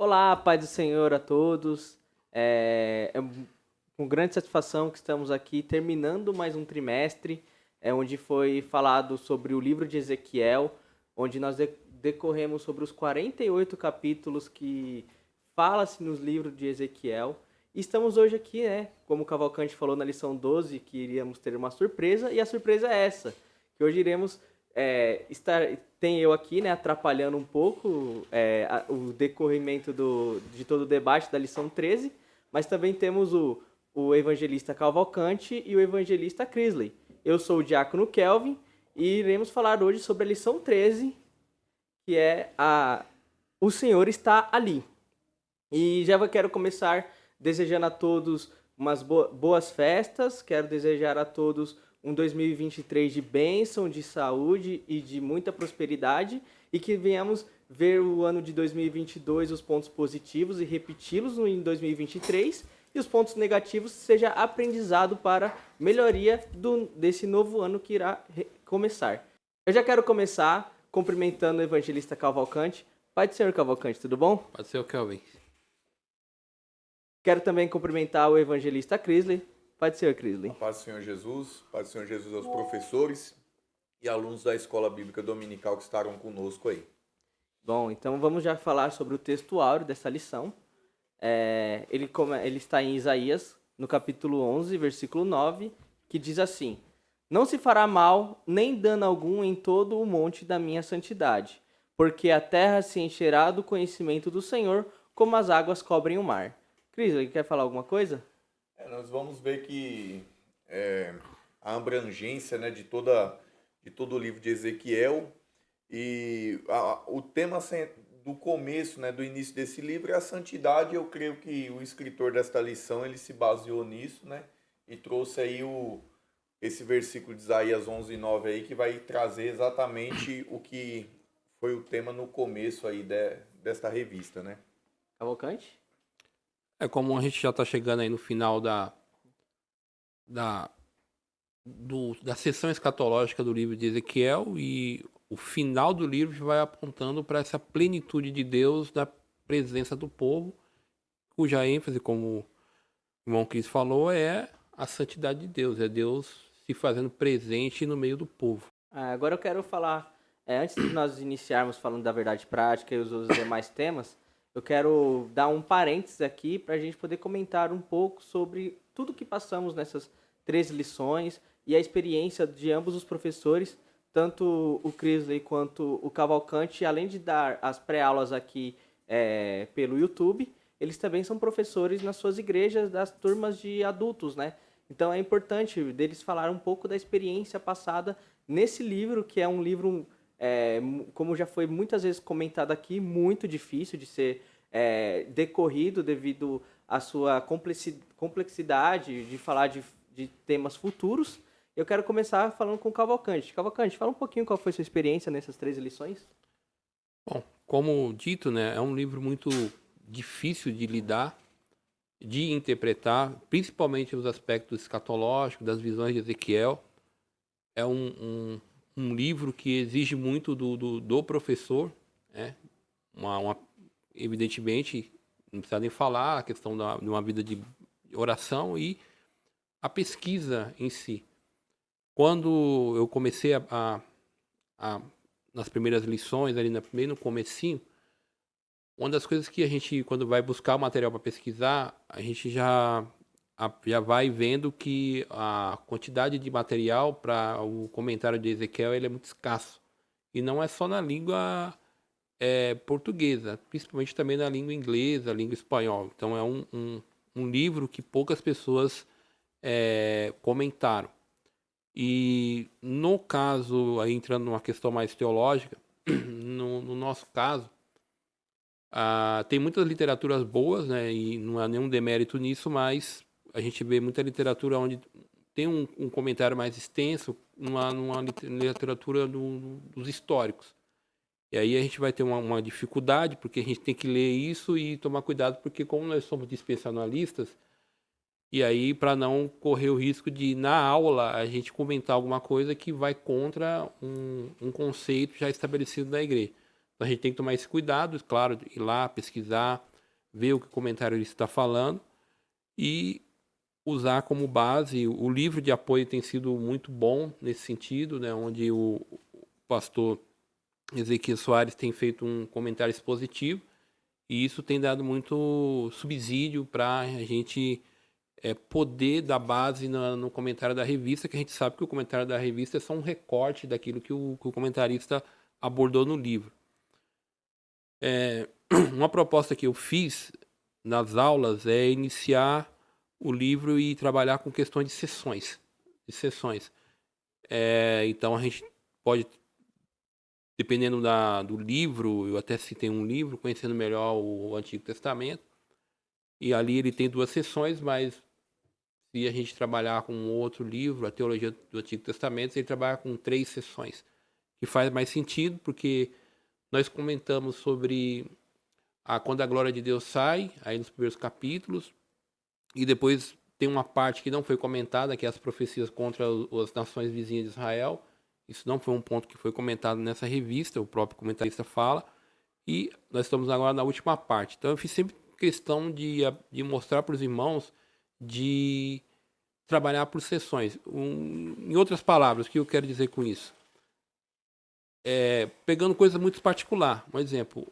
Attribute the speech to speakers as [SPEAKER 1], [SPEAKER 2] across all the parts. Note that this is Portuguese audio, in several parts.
[SPEAKER 1] Olá, paz do Senhor a todos. Com grande satisfação que estamos aqui terminando mais um trimestre, onde foi falado sobre o livro de Ezequiel, onde nós decorremos sobre os 48 capítulos que fala-se nos livros de Ezequiel. E estamos hoje aqui, né, como o Cavalcante falou na lição 12, que iríamos ter uma surpresa, e a surpresa é essa, que hoje iremos tem eu aqui, né, atrapalhando um pouco o decorrimento de todo o debate da lição 13, mas também temos o evangelista Cavalcante e o evangelista Crisley. Eu sou o diácono Kelvin e iremos falar hoje sobre a lição 13, que é O Senhor está ali. E já quero começar desejando a todos umas boas festas, quero desejar a todos um 2023 de bênção, de saúde e de muita prosperidade, e que venhamos ver o ano de 2022, os pontos positivos, e repeti-los em 2023, e os pontos negativos seja aprendizado para melhoria desse novo ano que irá começar. Eu já quero começar cumprimentando o evangelista Cavalcante. Pai do Senhor Cavalcante, tudo bom?
[SPEAKER 2] Pode ser o Kelvin.
[SPEAKER 1] Quero também cumprimentar o evangelista Crisley. Pai do Senhor Crisley.
[SPEAKER 3] A paz do Senhor Jesus, paz do Senhor Jesus aos professores e alunos da Escola Bíblica Dominical que estarão conosco aí.
[SPEAKER 1] Bom, então vamos já falar sobre o texto áureo dessa lição. Ele está em Isaías, no capítulo 11, versículo 9, que diz assim: Não se fará mal, nem dano algum em todo o monte da minha santidade, porque a terra se encherá do conhecimento do Senhor, como as águas cobrem o mar. Cris, quer falar alguma coisa?
[SPEAKER 3] Nós vamos ver que a abrangência, né, de todo o livro de Ezequiel e o tema do começo, né, do início desse livro é a santidade. Eu creio que o escritor desta lição ele se baseou nisso, né, e trouxe aí esse versículo de Isaías 11:9 aí, que vai trazer exatamente o que foi o tema no começo aí desta revista, né?
[SPEAKER 1] Cavalcante?
[SPEAKER 2] Como a gente já está chegando aí no final da sessão escatológica do livro de Ezequiel, e o final do livro vai apontando para essa plenitude de Deus na presença do povo, cuja ênfase, como o irmão Cris falou, é a santidade de Deus, é Deus se fazendo presente no meio do povo.
[SPEAKER 1] Agora eu quero falar, antes de nós iniciarmos falando da verdade prática e os demais temas, eu quero dar um parênteses aqui para a gente poder comentar um pouco sobre tudo que passamos nessas 3 lições e a experiência de ambos os professores, tanto o Crisley quanto o Cavalcante, além de dar as pré-aulas aqui pelo YouTube, eles também são professores nas suas igrejas das turmas de adultos, né? Então é importante deles falar um pouco da experiência passada nesse livro, que é um livro, como já foi muitas vezes comentado aqui, muito difícil de ser decorrido devido à sua complexidade de falar de temas futuros. Eu quero começar falando com o Cavalcante. Cavalcante, fala um pouquinho qual foi a sua experiência nessas 3 lições.
[SPEAKER 2] Bom, como dito, né, é um livro muito difícil de lidar, de interpretar, principalmente os aspectos escatológicos, das visões de Ezequiel. É um livro que exige muito do professor, né? Evidentemente, não precisa nem falar a questão de uma vida de oração e a pesquisa em si. Quando eu comecei nas primeiras lições, ali no comecinho, uma das coisas que a gente, quando vai buscar o material para pesquisar, a gente já vai vendo que a quantidade de material para o comentário de Ezequiel ele é muito escasso. E não é só na língua portuguesa, principalmente também na língua inglesa, língua espanhola. Então é um livro que poucas pessoas comentaram. E no caso, aí entrando numa questão mais teológica, no nosso caso, tem muitas literaturas boas, né, e não há nenhum demérito nisso, mas a gente vê muita literatura onde tem um comentário mais extenso numa literatura dos históricos. E aí a gente vai ter uma dificuldade, porque a gente tem que ler isso e tomar cuidado, porque como nós somos dispensacionalistas, e aí para não correr o risco de, na aula, a gente comentar alguma coisa que vai contra um conceito já estabelecido na igreja. Então a gente tem que tomar esse cuidado, claro, ir lá, pesquisar, ver o que o comentarista está falando e usar como base. O livro de apoio tem sido muito bom nesse sentido, né, onde o pastor Ezequiel Soares tem feito um comentário expositivo e isso tem dado muito subsídio para a gente poder dar base no comentário da revista, que a gente sabe que o comentário da revista é só um recorte daquilo que o comentarista abordou no livro. Uma proposta que eu fiz nas aulas é iniciar o livro e trabalhar com questões de sessões. Então a gente pode, dependendo do livro, eu até citei um livro, Conhecendo Melhor o Antigo Testamento, e ali ele tem 2 sessões, mas se a gente trabalhar com outro livro, a Teologia do Antigo Testamento, ele trabalha com 3 sessões, que faz mais sentido, porque nós comentamos sobre quando a glória de Deus sai, aí nos primeiros capítulos, e depois tem uma parte que não foi comentada, que é as profecias contra as nações vizinhas de Israel. Isso não foi um ponto que foi comentado nessa revista, o próprio comentarista fala, e nós estamos agora na última parte. Então eu fiz sempre questão de mostrar para os irmãos de trabalhar por sessões. Em outras palavras, o que eu quero dizer com isso? Pegando coisa muito particular. Um exemplo,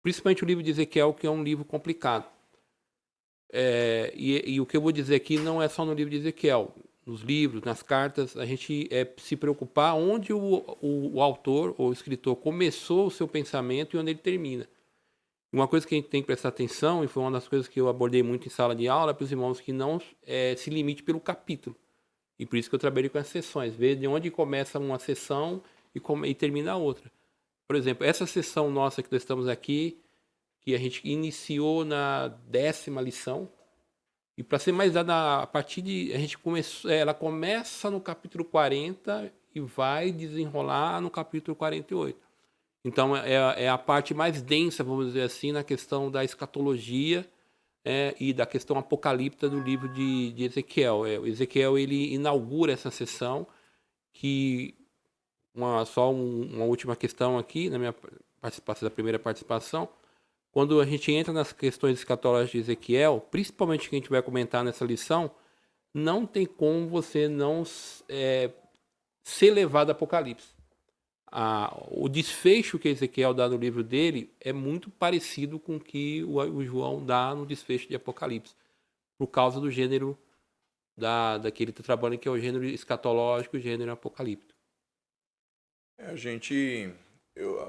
[SPEAKER 2] principalmente o livro de Ezequiel, que é um livro complicado. E o que eu vou dizer aqui não é só no livro de Ezequiel. Nos livros, nas cartas, a gente se preocupar onde o autor ou o escritor começou o seu pensamento e onde ele termina. Uma coisa que a gente tem que prestar atenção, e foi uma das coisas que eu abordei muito em sala de aula, é para os irmãos que não se limite pelo capítulo. E por isso que eu trabalhei com as sessões. Ver de onde começa uma sessão e termina a outra. Por exemplo, essa sessão nossa que nós estamos aqui, que a gente iniciou na 10ª lição, e para ser mais dada, a partir de... a gente começou, ela começa no capítulo 40 e vai desenrolar no capítulo 48. Então, é a parte mais densa, vamos dizer assim, na questão da escatologia e da questão apocalíptica do livro de Ezequiel. O Ezequiel, ele inaugura essa sessão, que... Só uma última questão aqui, na minha participação, da primeira participação. Quando a gente entra nas questões escatológicas de Ezequiel, principalmente que a gente vai comentar nessa lição, não tem como você não ser levado a Apocalipse. O desfecho que Ezequiel dá no livro dele é muito parecido com o que o João dá no desfecho de Apocalipse, por causa do gênero da que ele está trabalhando, que é o gênero escatológico e o gênero apocalíptico.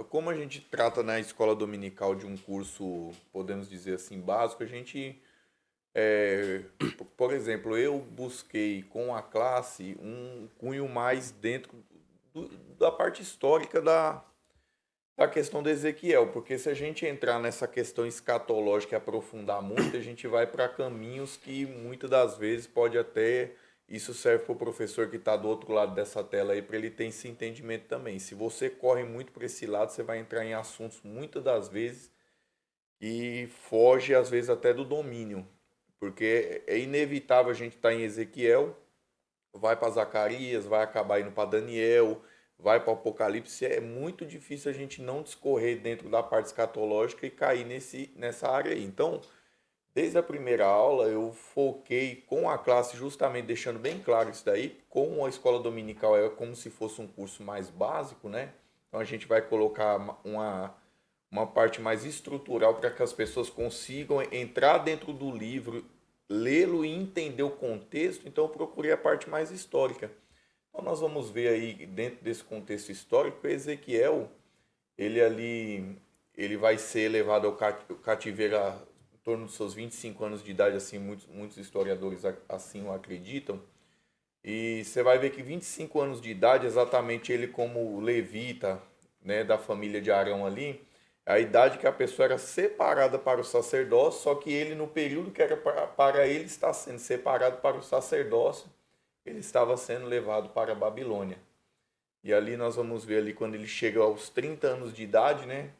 [SPEAKER 3] Como a gente trata na escola dominical de um curso, podemos dizer assim, básico, a gente, por exemplo, eu busquei com a classe um cunho mais dentro da parte histórica da questão do Ezequiel, porque se a gente entrar nessa questão escatológica e aprofundar muito, a gente vai para caminhos que muitas das vezes pode até... Isso serve para o professor que está do outro lado dessa tela aí, para ele ter esse entendimento também. Se você corre muito para esse lado, você vai entrar em assuntos muitas das vezes e foge às vezes até do domínio, porque é inevitável a gente estar em Ezequiel, vai para Zacarias, vai acabar indo para Daniel, vai para o Apocalipse. É muito difícil a gente não discorrer dentro da parte escatológica e cair nessa área aí. Então, desde a primeira aula, eu foquei com a classe, justamente deixando bem claro isso daí. Como a escola dominical é como se fosse um curso mais básico, né? Então a gente vai colocar uma parte mais estrutural para que as pessoas consigam entrar dentro do livro, lê-lo e entender o contexto. Então eu procurei a parte mais histórica. Então nós vamos ver aí, dentro desse contexto histórico, Ezequiel, ele vai ser levado ao cativeiro em torno dos seus 25 anos de idade, assim, muitos historiadores assim o acreditam. E você vai ver que 25 anos de idade, exatamente ele como levita, né, da família de Arão ali, a idade que a pessoa era separada para o sacerdócio, só que ele, no período que era para ele estar sendo separado para o sacerdócio, ele estava sendo levado para a Babilônia. E ali nós vamos ver ali quando ele chega aos 30 anos de idade, né,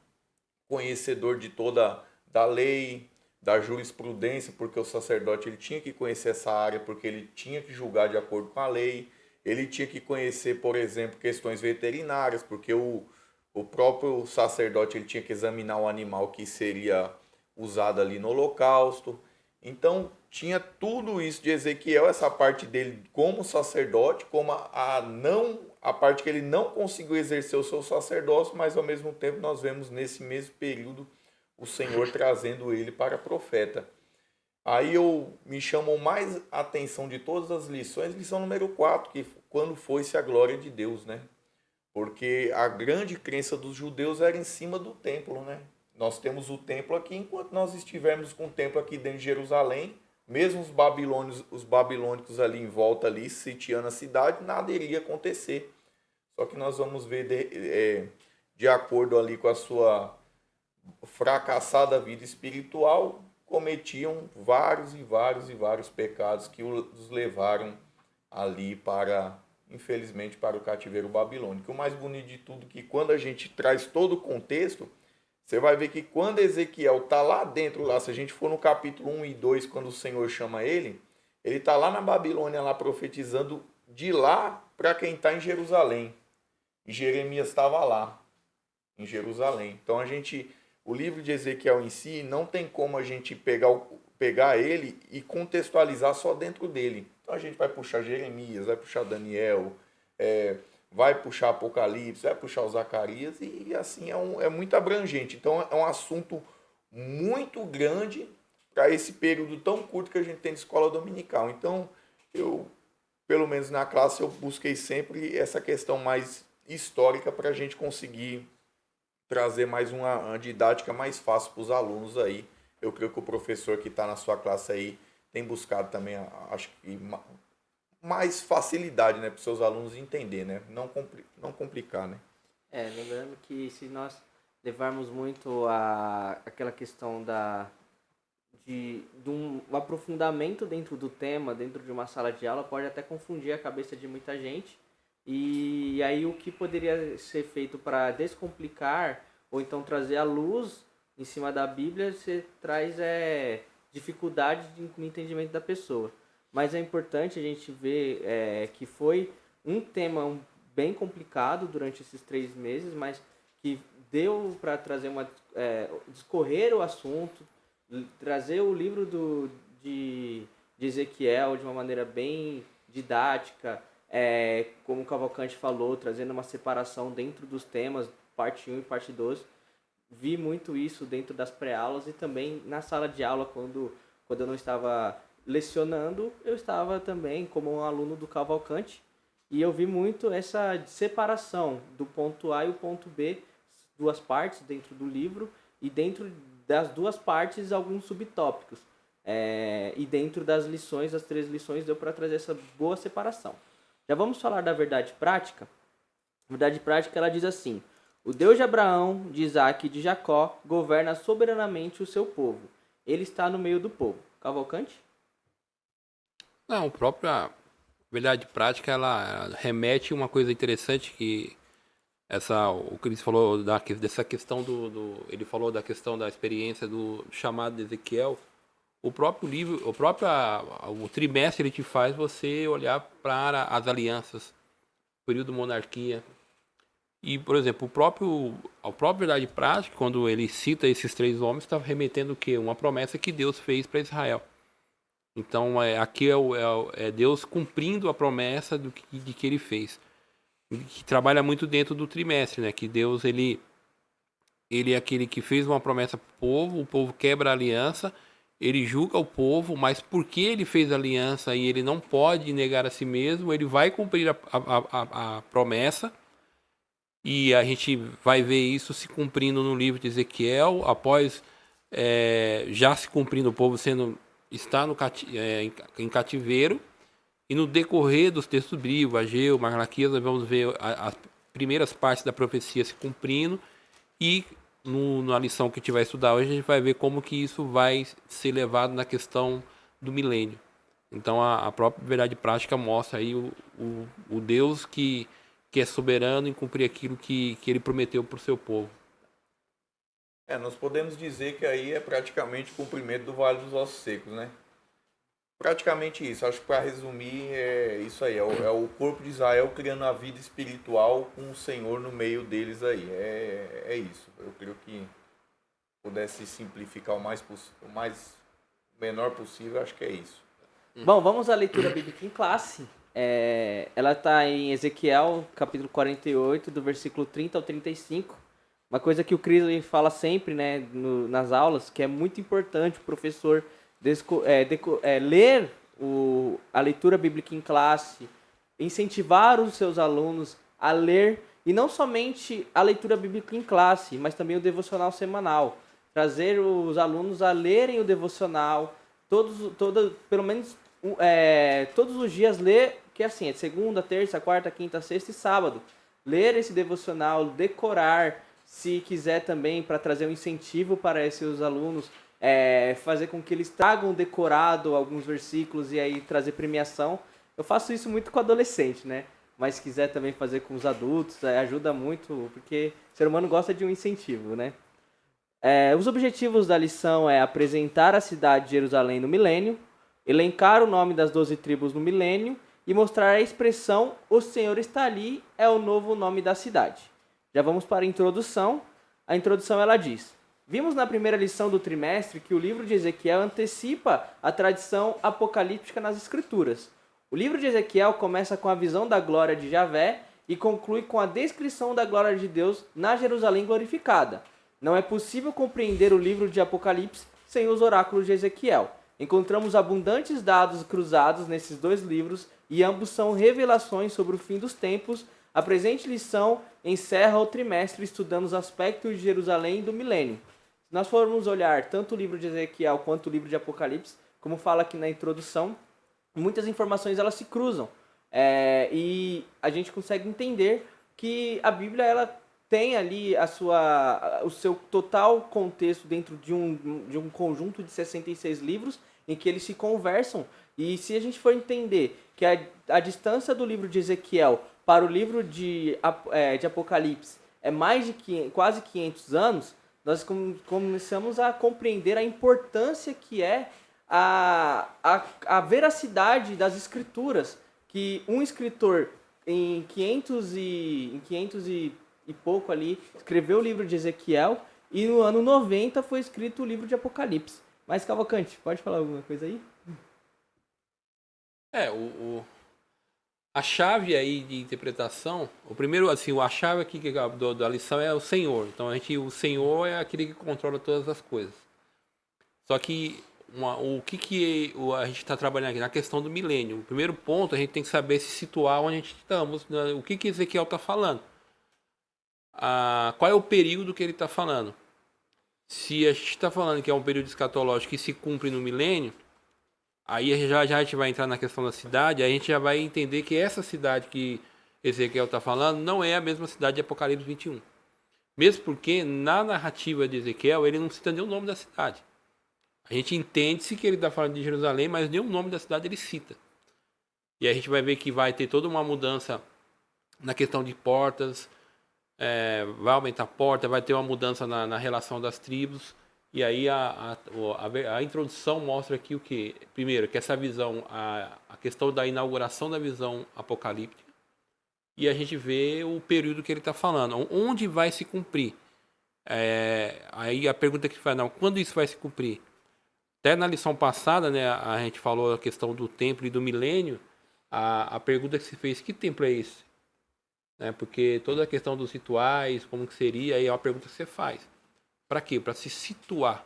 [SPEAKER 3] conhecedor de toda da lei, da jurisprudência, porque o sacerdote ele tinha que conhecer essa área, porque ele tinha que julgar de acordo com a lei, ele tinha que conhecer, por exemplo, questões veterinárias, porque o próprio sacerdote ele tinha que examinar o animal que seria usada ali no holocausto. Então, tinha tudo isso de Ezequiel, essa parte dele como sacerdote, como a parte que ele não conseguiu exercer o seu sacerdócio, mas ao mesmo tempo nós vemos nesse mesmo período o Senhor trazendo ele para profeta. Aí me chamou mais a atenção de todas as lições, lição número 4, que quando foi-se a glória de Deus, né? Porque a grande crença dos judeus era em cima do templo, né? Nós temos o templo aqui, enquanto nós estivermos com o templo aqui dentro de Jerusalém, mesmo os babilônicos ali em volta, ali, sitiando a cidade, nada iria acontecer. Só que nós vamos ver, de acordo ali com a sua fracassada vida espiritual, cometiam vários e vários e vários pecados que os levaram ali infelizmente, para o cativeiro babilônico. O mais bonito de tudo é que quando a gente traz todo o contexto, você vai ver que quando Ezequiel está lá dentro, lá, se a gente for no capítulo 1 e 2, quando o Senhor chama ele está lá na Babilônia, lá profetizando de lá para quem está em Jerusalém. E Jeremias estava lá, em Jerusalém. Então o livro de Ezequiel em si, não tem como a gente pegar ele e contextualizar só dentro dele. Então a gente vai puxar Jeremias, vai puxar Daniel, vai puxar Apocalipse, vai puxar o Zacarias, e assim é muito abrangente. Então é um assunto muito grande para esse período tão curto que a gente tem de escola dominical. Então pelo menos na classe, eu busquei sempre essa questão mais histórica para a gente conseguir trazer mais uma didática mais fácil para os alunos aí. Eu creio que o professor que está na sua classe aí tem buscado também, acho que mais facilidade, né, para os seus alunos entender, né? Não complicar, né?
[SPEAKER 1] Lembrando que se nós levarmos muito aquela questão de um aprofundamento dentro do tema, dentro de uma sala de aula, pode até confundir a cabeça de muita gente. E aí o que poderia ser feito para descomplicar ou então trazer a luz em cima da Bíblia, você traz dificuldade no entendimento da pessoa. Mas é importante a gente ver que foi um tema bem complicado durante esses 3 meses, mas que deu para trazer discorrer o assunto, trazer o livro de Ezequiel de uma maneira bem didática, como o Cavalcante falou, trazendo uma separação dentro dos temas, parte 1 e parte 2. Vi muito isso dentro das pré-aulas e também na sala de aula, quando eu não estava lecionando, eu estava também como um aluno do Cavalcante, e eu vi muito essa separação do ponto A e o ponto B, 2 partes dentro do livro, e dentro das 2 partes alguns subtópicos. E dentro das lições, as 3 lições, deu para trazer essa boa separação. Já vamos falar da verdade prática? A verdade prática, ela diz assim: o Deus de Abraão, de Isaac e de Jacó governa soberanamente o seu povo. Ele está no meio do povo. Cavalcante?
[SPEAKER 2] Não, a própria verdade prática, ela remete a uma coisa interessante que o Cris falou dessa questão ele falou da questão da experiência do chamado de Ezequiel. O próprio livro, o trimestre, ele te faz você olhar para as alianças, período monarquia. E, por exemplo, a própria verdade prática, quando ele cita esses 3 homens, está remetendo o quê? Uma promessa que Deus fez para Israel. Então, aqui é Deus cumprindo a promessa de que ele fez. Que trabalha muito dentro do trimestre, né? Que Deus, ele é aquele que fez uma promessa para o povo quebra a aliança, ele julga o povo, mas porque ele fez a aliança e ele não pode negar a si mesmo, ele vai cumprir a promessa. E a gente vai ver isso se cumprindo no livro de Ezequiel, após já se cumprindo, o povo está em cativeiro. E no decorrer dos textos bíblicos, Ageu, Malaquias, nós vamos ver as primeiras partes da profecia se cumprindo. E na lição que a gente vai estudar hoje, a gente vai ver como que isso vai ser levado na questão do milênio. Então a própria verdade prática mostra aí o Deus que é soberano em cumprir aquilo que ele prometeu para o seu povo.
[SPEAKER 3] Nós podemos dizer que aí é praticamente o cumprimento do Vale dos Ossos Secos, né? Praticamente isso. Acho que para resumir é isso aí. É o corpo de Israel criando a vida espiritual com o Senhor no meio deles aí. É isso. Eu creio que pudesse simplificar o mais menor possível, acho que é isso.
[SPEAKER 1] Bom, vamos à leitura bíblica em classe. Ela está em Ezequiel, capítulo 48, do versículo 30 ao 35. Uma coisa que o Cris fala sempre, né, nas aulas, que é muito importante o professor ler a leitura bíblica em classe, incentivar os seus alunos a ler, e não somente a leitura bíblica em classe, mas também o devocional semanal. Trazer os alunos a lerem o devocional, pelo menos todos os dias ler, que assim, é segunda, terça, quarta, quinta, sexta e sábado. Ler esse devocional, decorar, se quiser também, para trazer um incentivo para esses alunos, fazer com que eles tragam decorado alguns versículos e aí trazer premiação. Eu faço isso muito com adolescente, né? Mas se quiser também fazer com os adultos, ajuda muito, porque o ser humano gosta de um incentivo, né? Os objetivos da lição é apresentar a cidade de Jerusalém no milênio, elencar o nome das 12 tribos no milênio e mostrar a expressão "O Senhor está ali" é o novo nome da cidade. Já vamos para a introdução. A introdução ela diz: vimos na primeira lição do trimestre que o livro de Ezequiel antecipa a tradição apocalíptica nas Escrituras. O livro de Ezequiel começa com a visão da glória de Javé e conclui com a descrição da glória de Deus na Jerusalém glorificada. Não é possível compreender o livro de Apocalipse sem os oráculos de Ezequiel. Encontramos abundantes dados cruzados nesses dois livros e ambos são revelações sobre o fim dos tempos. A presente lição encerra o trimestre estudando os aspectos de Jerusalém e do milênio. Se nós formos olhar tanto o livro de Ezequiel quanto o livro de Apocalipse, como fala aqui na introdução, muitas informações elas se cruzam. E a gente consegue entender que a Bíblia ela tem ali o seu total contexto dentro de um conjunto de 66 livros em que eles se conversam. E se a gente for entender que a distância do livro de Ezequiel para o livro de Apocalipse é mais de quase 500 anos, nós começamos a compreender a importância que é a veracidade das escrituras, que um escritor em 500 e pouco ali escreveu o livro de Ezequiel e no ano 90 foi escrito o livro de Apocalipse. Mas Cavalcante, pode falar alguma coisa aí?
[SPEAKER 2] A chave aí de interpretação, o primeiro, assim, a chave aqui da lição é o Senhor. Então o Senhor é aquele que controla todas as coisas. Só que o que a gente está trabalhando aqui na questão do milênio. O primeiro ponto, a gente tem que saber se situar onde a gente estamos, né? O que Ezequiel está falando. Qual é o período que ele está falando? Se a gente está falando que é um período escatológico que se cumpre no milênio, aí já a gente vai entrar na questão da cidade, aí a gente já vai entender que essa cidade que Ezequiel está falando não é a mesma cidade de Apocalipse 21. Mesmo porque na narrativa de Ezequiel ele não cita nenhum nome da cidade. A gente entende-se que ele está falando de Jerusalém, mas nenhum nome da cidade ele cita. E a gente vai ver que vai ter toda uma mudança na questão de portas, vai aumentar a porta, vai ter uma mudança na relação das tribos. E aí a introdução mostra aqui o que? Primeiro, que essa visão, a questão da inauguração da visão apocalíptica. E a gente vê o período que ele está falando. Onde vai se cumprir? Aí a pergunta que faz, quando isso vai se cumprir? Até na lição passada, né, a gente falou a questão do templo e do milênio. A pergunta que se fez, que templo é esse? Porque toda a questão dos rituais, como que seria, aí é uma pergunta que você faz. Para quê? Para se situar,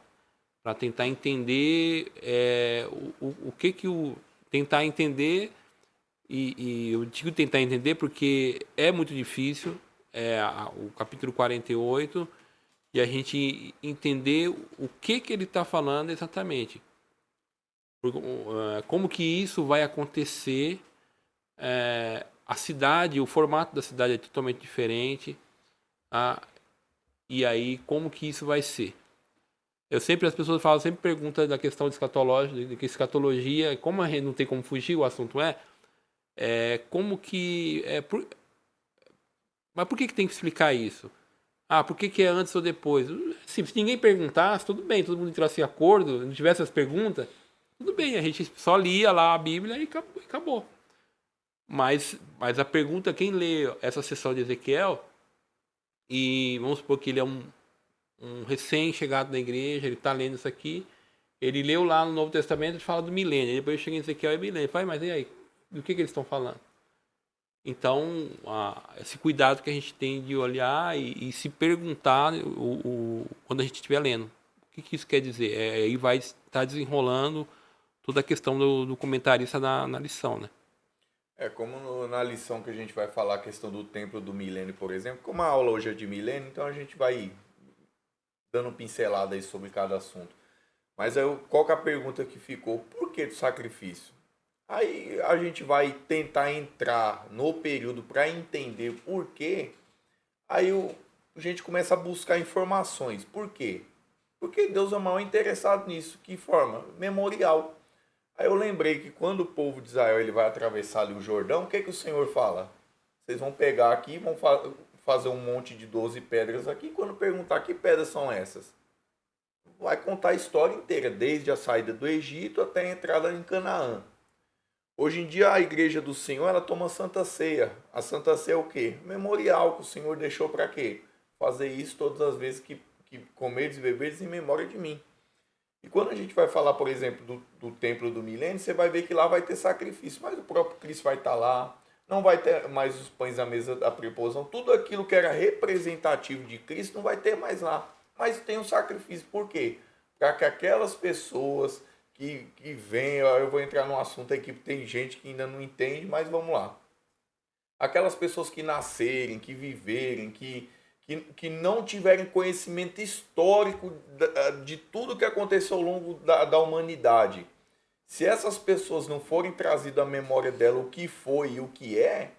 [SPEAKER 2] para tentar entender tentar entender, e eu digo tentar entender porque é muito difícil, o capítulo 48, e a gente entender o que ele está falando exatamente. Como que isso vai acontecer, a cidade, o formato da cidade é totalmente diferente, e aí como que isso vai ser? As pessoas sempre perguntam da questão de escatologia, como a gente não tem como fugir, o assunto como que... mas por que tem que explicar isso? Por que é antes ou depois? Se ninguém perguntasse, tudo bem, todo mundo entrasse em acordo, não tivesse as perguntas, tudo bem, a gente só lia lá a Bíblia e acabou. Mas a pergunta, quem lê essa sessão de Ezequiel, e vamos supor que ele é um um recém-chegado na igreja, ele está lendo isso aqui, ele leu lá no Novo Testamento e fala do milênio, depois chega em Ezequiel e milênio, fala, mas e aí, do que eles estão falando? Então, esse cuidado que a gente tem de olhar e se perguntar quando a gente estiver lendo, o que isso quer dizer? Aí vai estar desenrolando toda a questão do comentarista na lição, né?
[SPEAKER 3] Como na lição que a gente vai falar a questão do templo do milênio, por exemplo, como a aula hoje é de milênio, então a gente vai dando pincelada aí sobre cada assunto. Mas qual que é a pergunta que ficou? Por que do sacrifício? Aí a gente vai tentar entrar no período para entender por quê. Aí a gente começa a buscar informações. Por quê? Porque Deus é mal interessado nisso. Que forma? Memorial. Aí eu lembrei que quando o povo de Israel ele vai atravessar ali o Jordão, o que o Senhor fala? Vocês vão pegar aqui, vão fazer um monte de 12 pedras aqui. Quando perguntar que pedras são essas, vai contar a história inteira, desde a saída do Egito até a entrada em Canaã. Hoje em dia a igreja do Senhor, ela toma Santa Ceia. A Santa Ceia é o quê? Memorial que o Senhor deixou para quê? Fazer isso todas as vezes que comeres e beberes em memória de mim. E quando a gente vai falar, por exemplo, do templo do milênio, você vai ver que lá vai ter sacrifício, mas o próprio Cristo vai estar lá, não vai ter mais os pães à mesa da preposição, tudo aquilo que era representativo de Cristo não vai ter mais lá. Mas tem um sacrifício, por quê? Para que aquelas pessoas que vêm, eu vou entrar num assunto aqui que tem gente que ainda não entende, mas vamos lá. Aquelas pessoas que nascerem, que viverem, que não tiverem conhecimento histórico de tudo que aconteceu ao longo da humanidade. Se essas pessoas não forem trazidas à memória dela o que foi e o que é,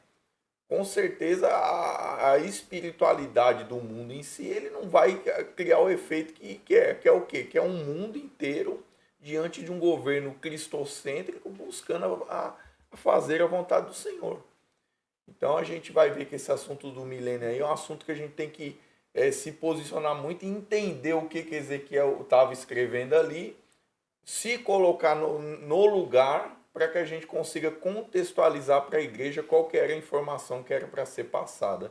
[SPEAKER 3] com certeza a espiritualidade do mundo em si, ele não vai criar o efeito que é o quê? Que é um mundo inteiro diante de um governo cristocêntrico buscando a fazer a vontade do Senhor. Então a gente vai ver que esse assunto do milênio aí é um assunto que a gente tem que se posicionar muito e entender o que Ezequiel estava escrevendo ali, se colocar no lugar para que a gente consiga contextualizar para a igreja qual que era a informação que era para ser passada.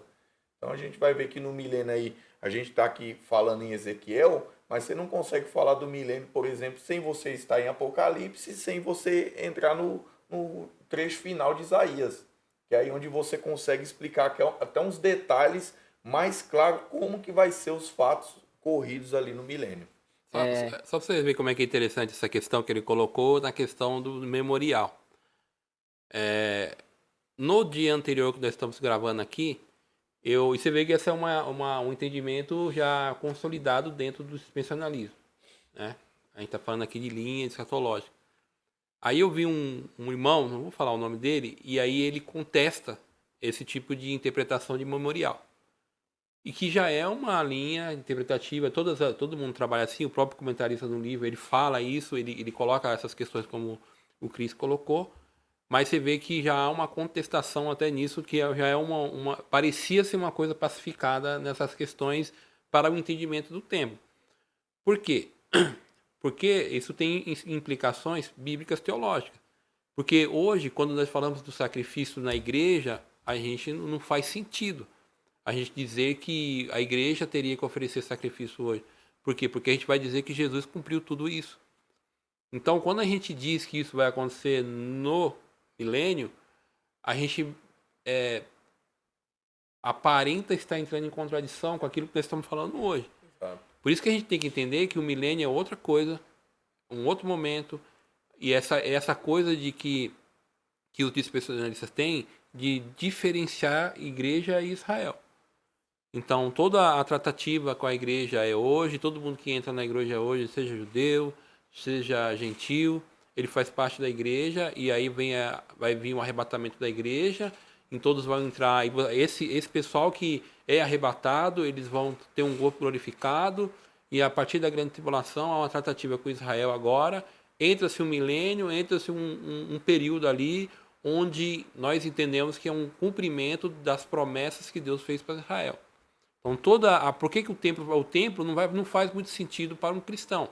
[SPEAKER 3] Então a gente vai ver que no milênio aí, a gente está aqui falando em Ezequiel, mas você não consegue falar do milênio, por exemplo, sem você estar em Apocalipse, sem você entrar no trecho final de Isaías. Que é aí onde você consegue explicar até uns detalhes mais claros como que vai ser os fatos corridos ali no milênio.
[SPEAKER 2] Só para você ver como é que é interessante essa questão que ele colocou na questão do memorial. No dia anterior que nós estamos gravando aqui, e você vê que esse é um entendimento já consolidado dentro do dispensacionalismo, né? A gente está falando aqui de linha escatológica. Aí eu vi um irmão, não vou falar o nome dele, e aí ele contesta esse tipo de interpretação de memorial. E que já é uma linha interpretativa, todo mundo trabalha assim, o próprio comentarista do livro, ele fala isso, ele coloca essas questões como o Chris colocou, mas você vê que já há uma contestação até nisso, que já é parecia ser uma coisa pacificada nessas questões para o entendimento do tempo. Por quê? Porque isso tem implicações bíblicas teológicas. Porque hoje, quando nós falamos do sacrifício na igreja, a gente não faz sentido a gente dizer que a igreja teria que oferecer sacrifício hoje. Por quê? Porque a gente vai dizer que Jesus cumpriu tudo isso. Então, quando a gente diz que isso vai acontecer no milênio, a gente aparenta estar entrando em contradição com aquilo que nós estamos falando hoje. Por isso que a gente tem que entender que o milênio é outra coisa, um outro momento, e essa coisa de que os dispensacionalistas têm de diferenciar igreja e Israel. Então, toda a tratativa com a igreja é hoje, todo mundo que entra na igreja hoje, seja judeu, seja gentil, ele faz parte da igreja, e aí vai vir um arrebatamento da igreja, e todos vão entrar, esse pessoal que é arrebatado, eles vão ter um corpo glorificado, e a partir da grande tribulação há uma tratativa com Israel agora, entra-se um milênio, entra-se um período ali, onde nós entendemos que é um cumprimento das promessas que Deus fez para Israel. Então, por que o templo não faz muito sentido para um cristão?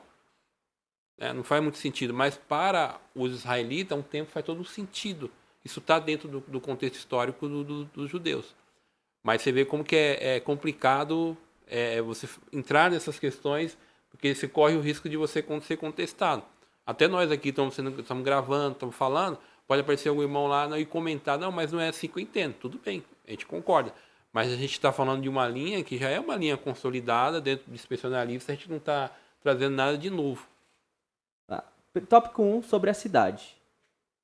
[SPEAKER 2] Não faz muito sentido, mas para os israelitas, um templo faz todo sentido. Isso está dentro do contexto histórico dos judeus. Mas você vê como que é complicado você entrar nessas questões, porque você corre o risco de você ser contestado. Até nós aqui estamos gravando, estamos falando, pode aparecer algum irmão lá e comentar, não, mas não é assim que eu entendo. Tudo bem, a gente concorda. Mas a gente está falando de uma linha que já é uma linha consolidada dentro de inspecionalista, a gente não está trazendo nada de novo.
[SPEAKER 1] Tá. Tópico 1 sobre a cidade.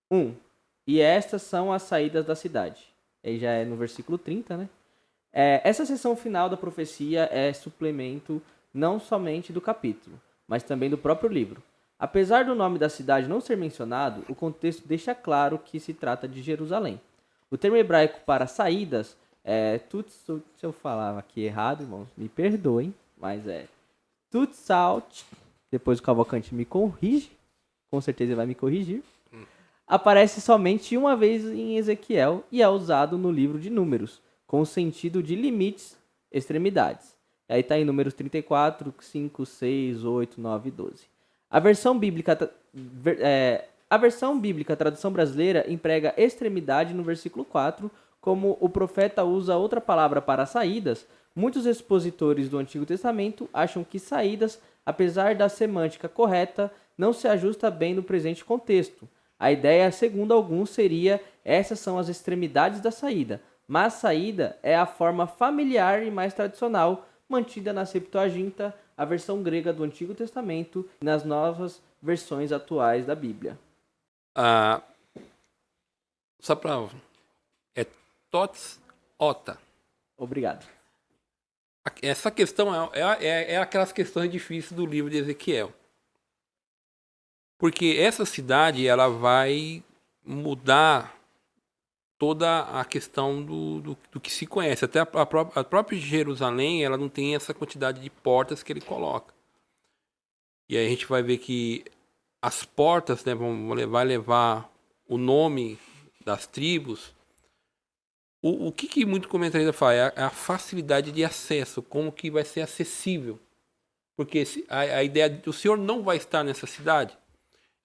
[SPEAKER 1] 1. E estas são as saídas da cidade. Aí já é no versículo 30, né? Essa seção final da profecia é suplemento não somente do capítulo, mas também do próprio livro. Apesar do nome da cidade não ser mencionado, o contexto deixa claro que se trata de Jerusalém. O termo hebraico para saídas se eu falar aqui errado, irmãos, me perdoem, mas Tutsaut, depois o Cavalcante me corrige, com certeza ele vai me corrigir, aparece somente uma vez em Ezequiel e é usado no livro de Números, com o sentido de limites, extremidades. Aí está em Números 34, 5, 6, 8, 9 e 12. A versão bíblica, tradução brasileira, emprega extremidade no versículo 4, como o profeta usa outra palavra para saídas. Muitos expositores do Antigo Testamento acham que saídas, apesar da semântica correta, não se ajusta bem no presente contexto. A ideia, segundo alguns, seria essas são as extremidades da saída, mas saída é a forma familiar e mais tradicional, mantida na Septuaginta, a versão grega do Antigo Testamento, e nas novas versões atuais da Bíblia.
[SPEAKER 2] Só para... Tots Ota.
[SPEAKER 1] Obrigado.
[SPEAKER 2] Essa questão é aquelas questões difíceis do livro de Ezequiel. Porque essa cidade ela vai mudar toda a questão do que se conhece. Até a própria Jerusalém ela não tem essa quantidade de portas que ele coloca. E aí a gente vai ver que as portas, né, vai levar o nome das tribos. O que muito comentarista fala é a facilidade de acesso, como que vai ser acessível. Porque a ideia do Senhor não vai estar nessa cidade.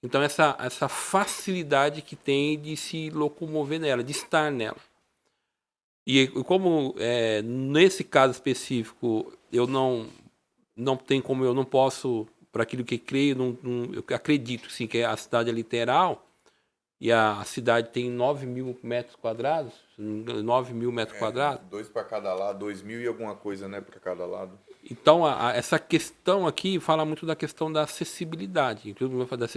[SPEAKER 2] Então essa facilidade que tem de se locomover nela, de estar nela. E como nesse caso específico eu não tenho como, eu não posso, para aquilo que creio, eu acredito sim que a cidade é literal, e a cidade tem 9 mil metros quadrados, 9 mil metros quadrados.
[SPEAKER 3] 2 para cada lado, 2.000 e alguma coisa, né, para cada lado.
[SPEAKER 2] Então, essa questão aqui fala muito da questão da acessibilidade. Inclusive, vai falar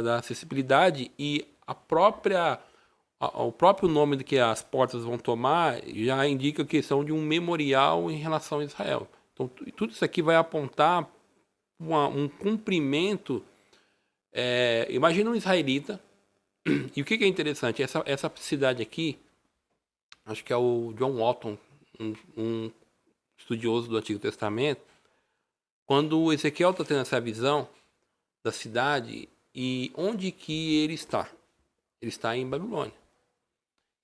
[SPEAKER 2] da acessibilidade e o próprio nome que as portas vão tomar já indica que são de um memorial em relação a Israel. Então, tudo isso aqui vai apontar um cumprimento. Imagina um israelita. E o que é interessante? Essa cidade aqui, acho que é o John Walton, um estudioso do Antigo Testamento, quando o Ezequiel está tendo essa visão da cidade e onde que ele está? Ele está em Babilônia.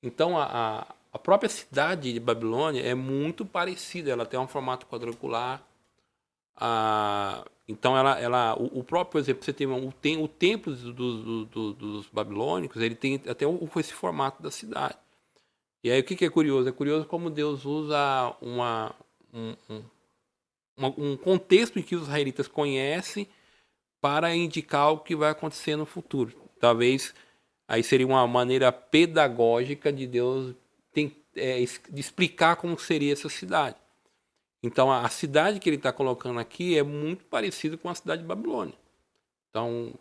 [SPEAKER 2] Então, a própria cidade de Babilônia é muito parecida, ela tem um formato quadrangular. Então, o próprio, por exemplo, você tem o templo dos babilônicos, ele tem até esse formato da cidade. E aí, o que é curioso? É curioso como Deus usa um contexto em que os israelitas conhecem para indicar o que vai acontecer no futuro. Talvez aí seria uma maneira pedagógica de Deus de explicar como seria essa cidade. Então, a cidade que ele está colocando aqui é muito parecida com a cidade de Babilônia. Então,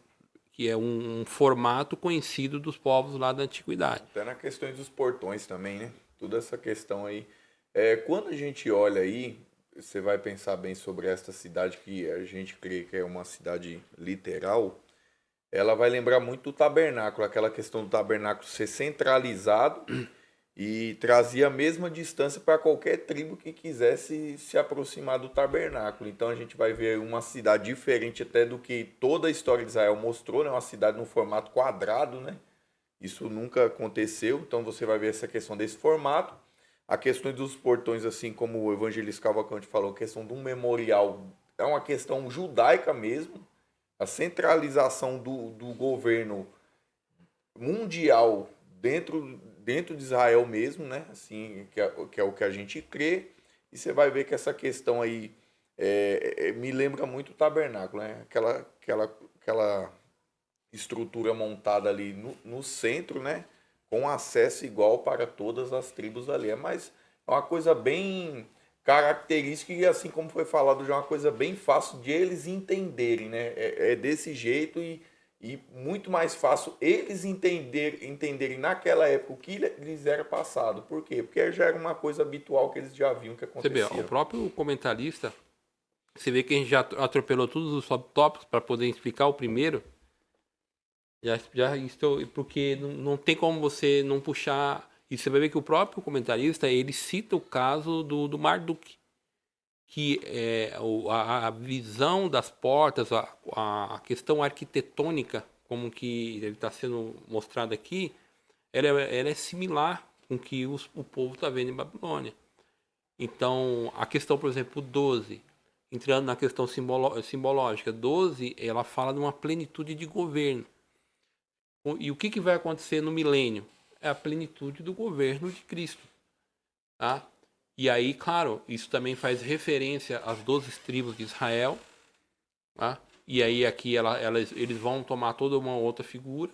[SPEAKER 2] que é um formato conhecido dos povos lá da antiguidade.
[SPEAKER 3] Até na questão dos portões também, né? Toda essa questão aí. Quando a gente olha aí, você vai pensar bem sobre esta cidade que a gente crê que é uma cidade literal, ela vai lembrar muito do tabernáculo, aquela questão do tabernáculo ser centralizado e trazia a mesma distância para qualquer tribo que quisesse se aproximar do tabernáculo. Então a gente vai ver uma cidade diferente até do que toda a história de Israel mostrou, né? Uma cidade no formato quadrado, né? Isso nunca aconteceu, então você vai ver essa questão desse formato. A questão dos portões, assim como o evangelista Cavalcante falou, a questão de um memorial, é uma questão judaica mesmo. A centralização do governo mundial dentro de Israel mesmo, né? Assim, que é o que a gente crê. E você vai ver que essa questão aí me lembra muito o tabernáculo, né? Aquela estrutura montada ali no centro, né? Com acesso igual para todas as tribos ali. Mas é uma coisa bem característica e, assim como foi falado, já é uma coisa bem fácil de eles entenderem, né? É desse jeito e muito mais fácil eles entenderem naquela época o que lhes era passado. Por quê? Porque já era uma coisa habitual que eles já viam que
[SPEAKER 2] Você vê,
[SPEAKER 3] acontecia.
[SPEAKER 2] o próprio comentarista, você vê que a gente já atropelou todos os subtópicos para poder explicar o primeiro. Já estou, porque não tem como você não puxar. E você vai ver que o próprio comentarista ele cita o caso do Marduk, que é a visão das portas, a questão arquitetônica, como que ele está sendo mostrado aqui, ela é similar com o que o povo está vendo em Babilônia. Então, a questão, por exemplo, 12, entrando na questão simbológica, 12, ela fala de uma plenitude de governo. E o que vai acontecer no milênio? É a plenitude do governo de Cristo. Tá? E aí, claro, isso também faz referência às 12 tribos de Israel. Tá? E aí aqui eles vão tomar toda uma outra figura.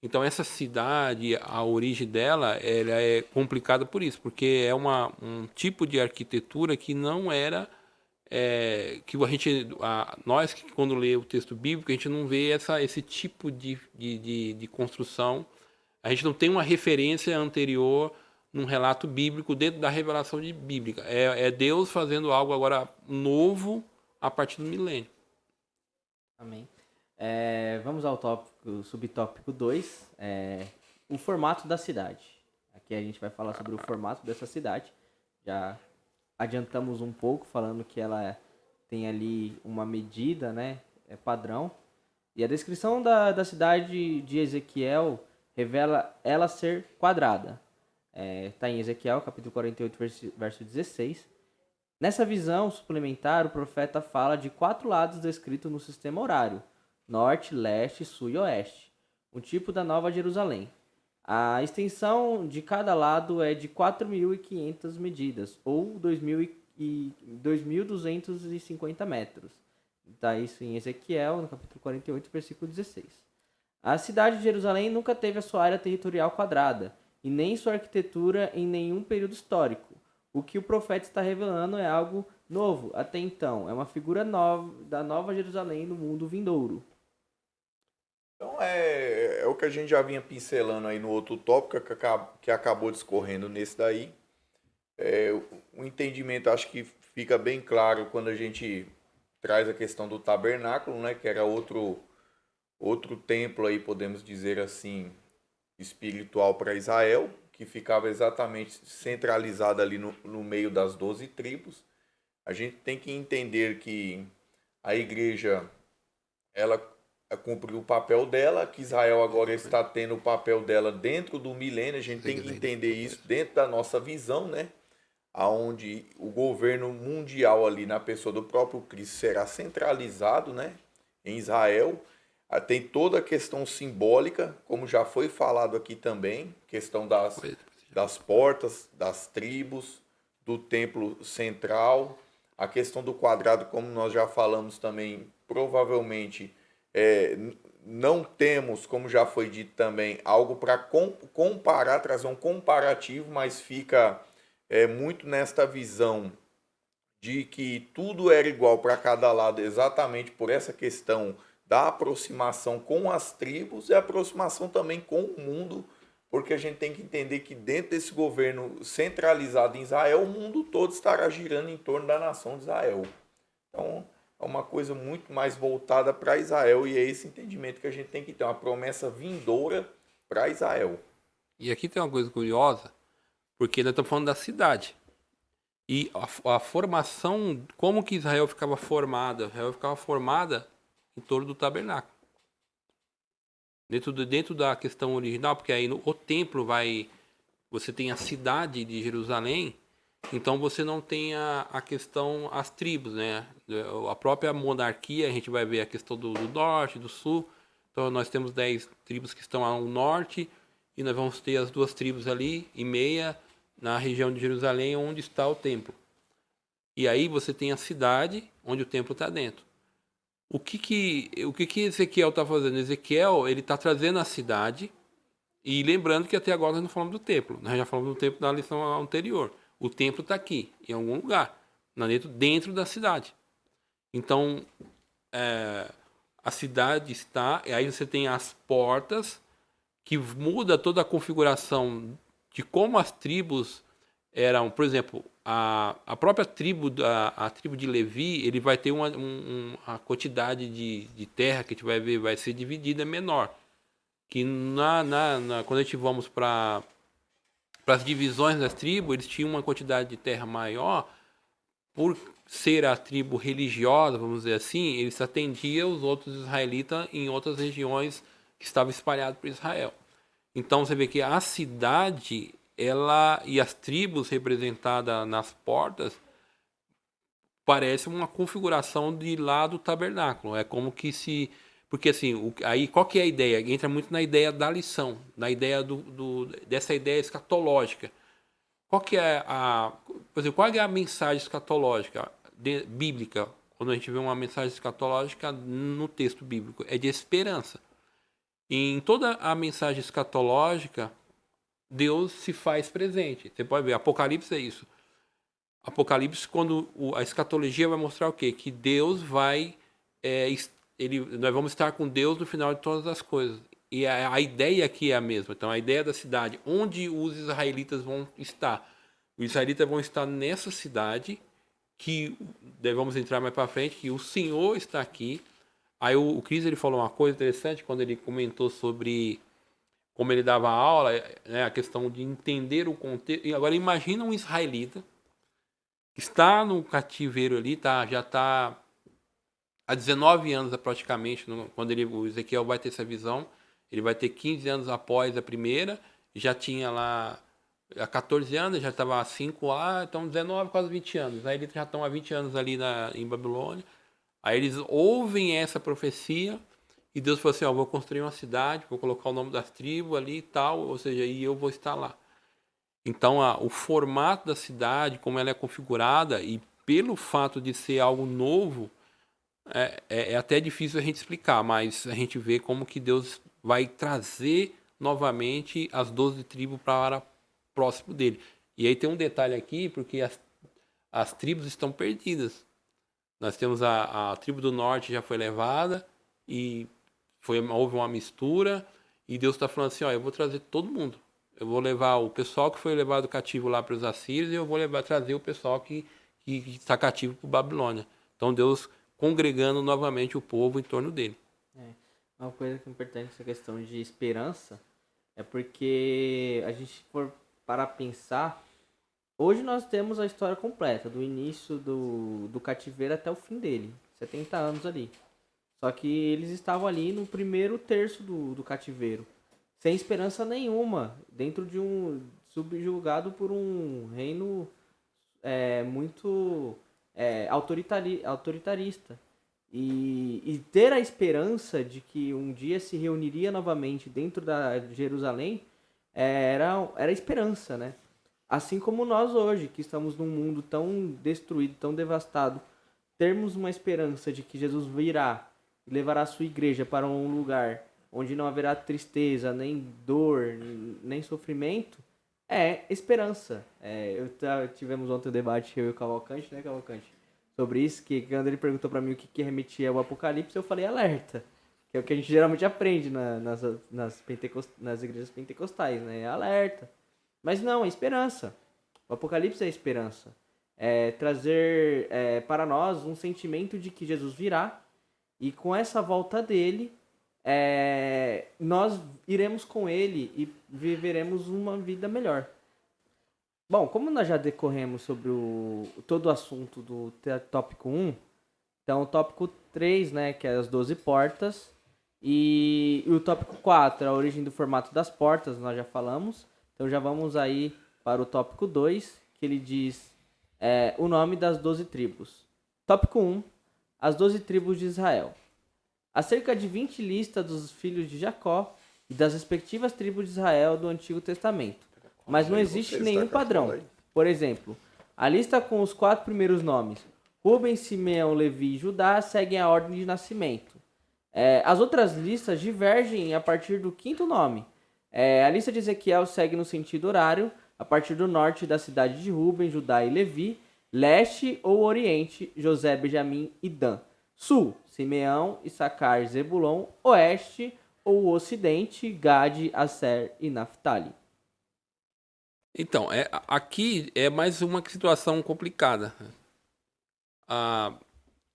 [SPEAKER 2] Então essa cidade, a origem dela, ela é complicada por isso, porque é um tipo de arquitetura que não era que nós que quando lê o texto bíblico a gente não vê esse tipo de construção, a gente não tem uma referência anterior num relato bíblico dentro da revelação bíblica, é Deus fazendo algo agora novo a partir do milênio.
[SPEAKER 1] Amém. Vamos ao subtópico 2, o formato da cidade. Aqui a gente vai falar sobre o formato dessa cidade. Já adiantamos um pouco falando que ela tem ali uma medida, né, padrão. E a descrição da cidade de Ezequiel revela ela ser quadrada. Está em Ezequiel, capítulo 48, verso 16. Nessa visão suplementar, o profeta fala de 4 lados descritos no sistema horário: norte, leste, sul e oeste, um tipo da Nova Jerusalém. A extensão de cada lado é de 4.500 medidas, ou 2.250 metros. Está isso em Ezequiel, no capítulo 48, versículo 16. A cidade de Jerusalém nunca teve a sua área territorial quadrada, e nem sua arquitetura em nenhum período histórico. O que o profeta está revelando é algo novo até então. É uma figura nova da Nova Jerusalém no mundo vindouro.
[SPEAKER 3] Então é o que a gente já vinha pincelando aí no outro tópico que acabou discorrendo nesse daí. O entendimento acho que fica bem claro quando a gente traz a questão do tabernáculo, né, que era outro templo aí, podemos dizer assim, espiritual para Israel, que ficava exatamente centralizado ali no meio das 12 tribos. A gente tem que entender que a igreja, ela cumpriu o papel dela, que Israel agora está tendo o papel dela dentro do milênio. A gente tem que entender isso dentro da nossa visão, né? Onde o governo mundial ali na pessoa do próprio Cristo será centralizado, né? Em Israel. Tem toda a questão simbólica, como já foi falado aqui também, questão das portas, das tribos, do templo central, a questão do quadrado, como nós já falamos também, provavelmente não temos, como já foi dito também, algo para comparar, trazer um comparativo, mas fica muito nesta visão de que tudo era igual para cada lado, exatamente por essa questão da aproximação com as tribos e a aproximação também com o mundo, porque a gente tem que entender que dentro desse governo centralizado em Israel, o mundo todo estará girando em torno da nação de Israel. Então, é uma coisa muito mais voltada para Israel e é esse entendimento que a gente tem que ter, uma promessa vindoura para Israel.
[SPEAKER 2] E aqui tem uma coisa curiosa, porque nós estamos falando da cidade. E a formação, como que Israel ficava formada? Israel ficava formada em torno do tabernáculo. Dentro da questão original, porque aí o templo você tem a cidade de Jerusalém, então você não tem a questão, as tribos, né? A própria monarquia, a gente vai ver a questão do norte, do sul. Então nós temos 10 tribos que estão ao norte, e nós vamos ter as 2 tribos ali, e meia, na região de Jerusalém, onde está o templo. E aí você tem a cidade onde o templo está dentro. O que Ezequiel está fazendo? Ezequiel, ele está trazendo a cidade, e lembrando que até agora nós não falamos do templo. Nós já falamos do templo na lição anterior. O templo está aqui, em algum lugar, dentro da cidade. Então, a cidade está... E aí você tem as portas, que muda toda a configuração de como as tribos eram. Por exemplo, a própria tribo, a tribo de Levi, ele vai ter uma quantidade de terra que a gente vai ver, vai ser dividida menor. Que quando a gente vamos para as divisões das tribos, eles tinham uma quantidade de terra maior. Por ser a tribo religiosa, vamos dizer assim, eles atendiam os outros israelitas em outras regiões que estavam espalhadas por Israel. Então você vê que a cidade, ela e as tribos representadas nas portas parece uma configuração de lá do tabernáculo. É como que se... Porque assim, aí qual que é a ideia? Entra muito na ideia da lição, na ideia dessa ideia escatológica. Qual que é por exemplo, qual é a mensagem escatológica bíblica? Quando a gente vê uma mensagem escatológica no texto bíblico, é de esperança. E em toda a mensagem escatológica, Deus se faz presente. Você pode ver, Apocalipse é isso. Apocalipse, quando a escatologia vai mostrar o quê? Que Deus vai... nós vamos estar com Deus no final de todas as coisas. E a ideia aqui é a mesma. Então, a ideia da cidade, onde os israelitas vão estar. Os israelitas vão estar nessa cidade, que vamos entrar mais para frente, que o Senhor está aqui. Aí o Cris, ele falou uma coisa interessante quando ele comentou sobre como ele dava aula, né, a questão de entender o contexto. E agora imagina um israelita que está no cativeiro ali, já está há 19 anos praticamente, quando o Ezequiel vai ter essa visão. Ele vai ter 15 anos após a primeira, já tinha lá há 14 anos, já estava há 5 lá, então 19, quase 20 anos. Aí eles já estão há 20 anos ali em Babilônia. Aí eles ouvem essa profecia e Deus falou assim, vou construir uma cidade, vou colocar o nome das tribos ali e tal, ou seja, e eu vou estar lá. Então o formato da cidade, como ela é configurada, e pelo fato de ser algo novo, é até difícil a gente explicar, mas a gente vê como que Deus vai trazer novamente as 12 tribos para próximo dele. E aí tem um detalhe aqui, porque as tribos estão perdidas. Nós temos a tribo do norte já foi levada, e houve uma mistura, e Deus está falando assim, eu vou trazer todo mundo. Eu vou levar o pessoal que foi levado cativo lá para os assírios, e eu vou trazer o pessoal que está cativo para a Babilônia. Então Deus congregando novamente o povo em torno dele.
[SPEAKER 1] Uma coisa que é importante nessa questão de esperança é porque a gente for para pensar, hoje nós temos a história completa, do início do cativeiro até o fim dele, 70 anos ali. Só que eles estavam ali no primeiro terço do cativeiro, sem esperança nenhuma, dentro de subjugado por um reino muito autoritarista. E ter a esperança de que um dia se reuniria novamente dentro da Jerusalém era esperança, né? Assim como nós hoje, que estamos num mundo tão destruído, tão devastado, termos uma esperança de que Jesus virá e levará a sua igreja para um lugar onde não haverá tristeza, nem dor, nem sofrimento, é esperança. Tivemos ontem um debate, eu e o Cavalcante, né, Cavalcante? Sobre isso, que quando ele perguntou para mim o que remetia ao Apocalipse, eu falei alerta, que é o que a gente geralmente aprende nas igrejas pentecostais, né? Alerta. Mas não, é esperança. O Apocalipse é esperança. É trazer para nós um sentimento de que Jesus virá, e com essa volta dele, nós iremos com ele e viveremos uma vida melhor. Bom, como nós já decorremos sobre todo o assunto do tópico 1, então o tópico 3, né, que é as 12 portas, e o tópico 4, a origem do formato das portas, nós já falamos. Então já vamos aí para o tópico 2, que ele diz o nome das 12 tribos. Tópico 1, as 12 tribos de Israel. Há cerca de 20 listas dos filhos de Jacó e das respectivas tribos de Israel do Antigo Testamento. Mas não existe nenhum padrão. Por exemplo, A lista com os 4 primeiros nomes, Rubem, Simeão, Levi e Judá, seguem a ordem de nascimento. As outras listas divergem a partir do 5º nome. A lista de Ezequiel segue no sentido horário, a partir do norte da cidade de Rubem, Judá e Levi, leste ou oriente, José, Benjamim e Dan. Sul, Simeão, Issacar, Zebulon, oeste ou ocidente, Gade, Asser e Naftali.
[SPEAKER 2] Então, aqui é mais uma situação complicada.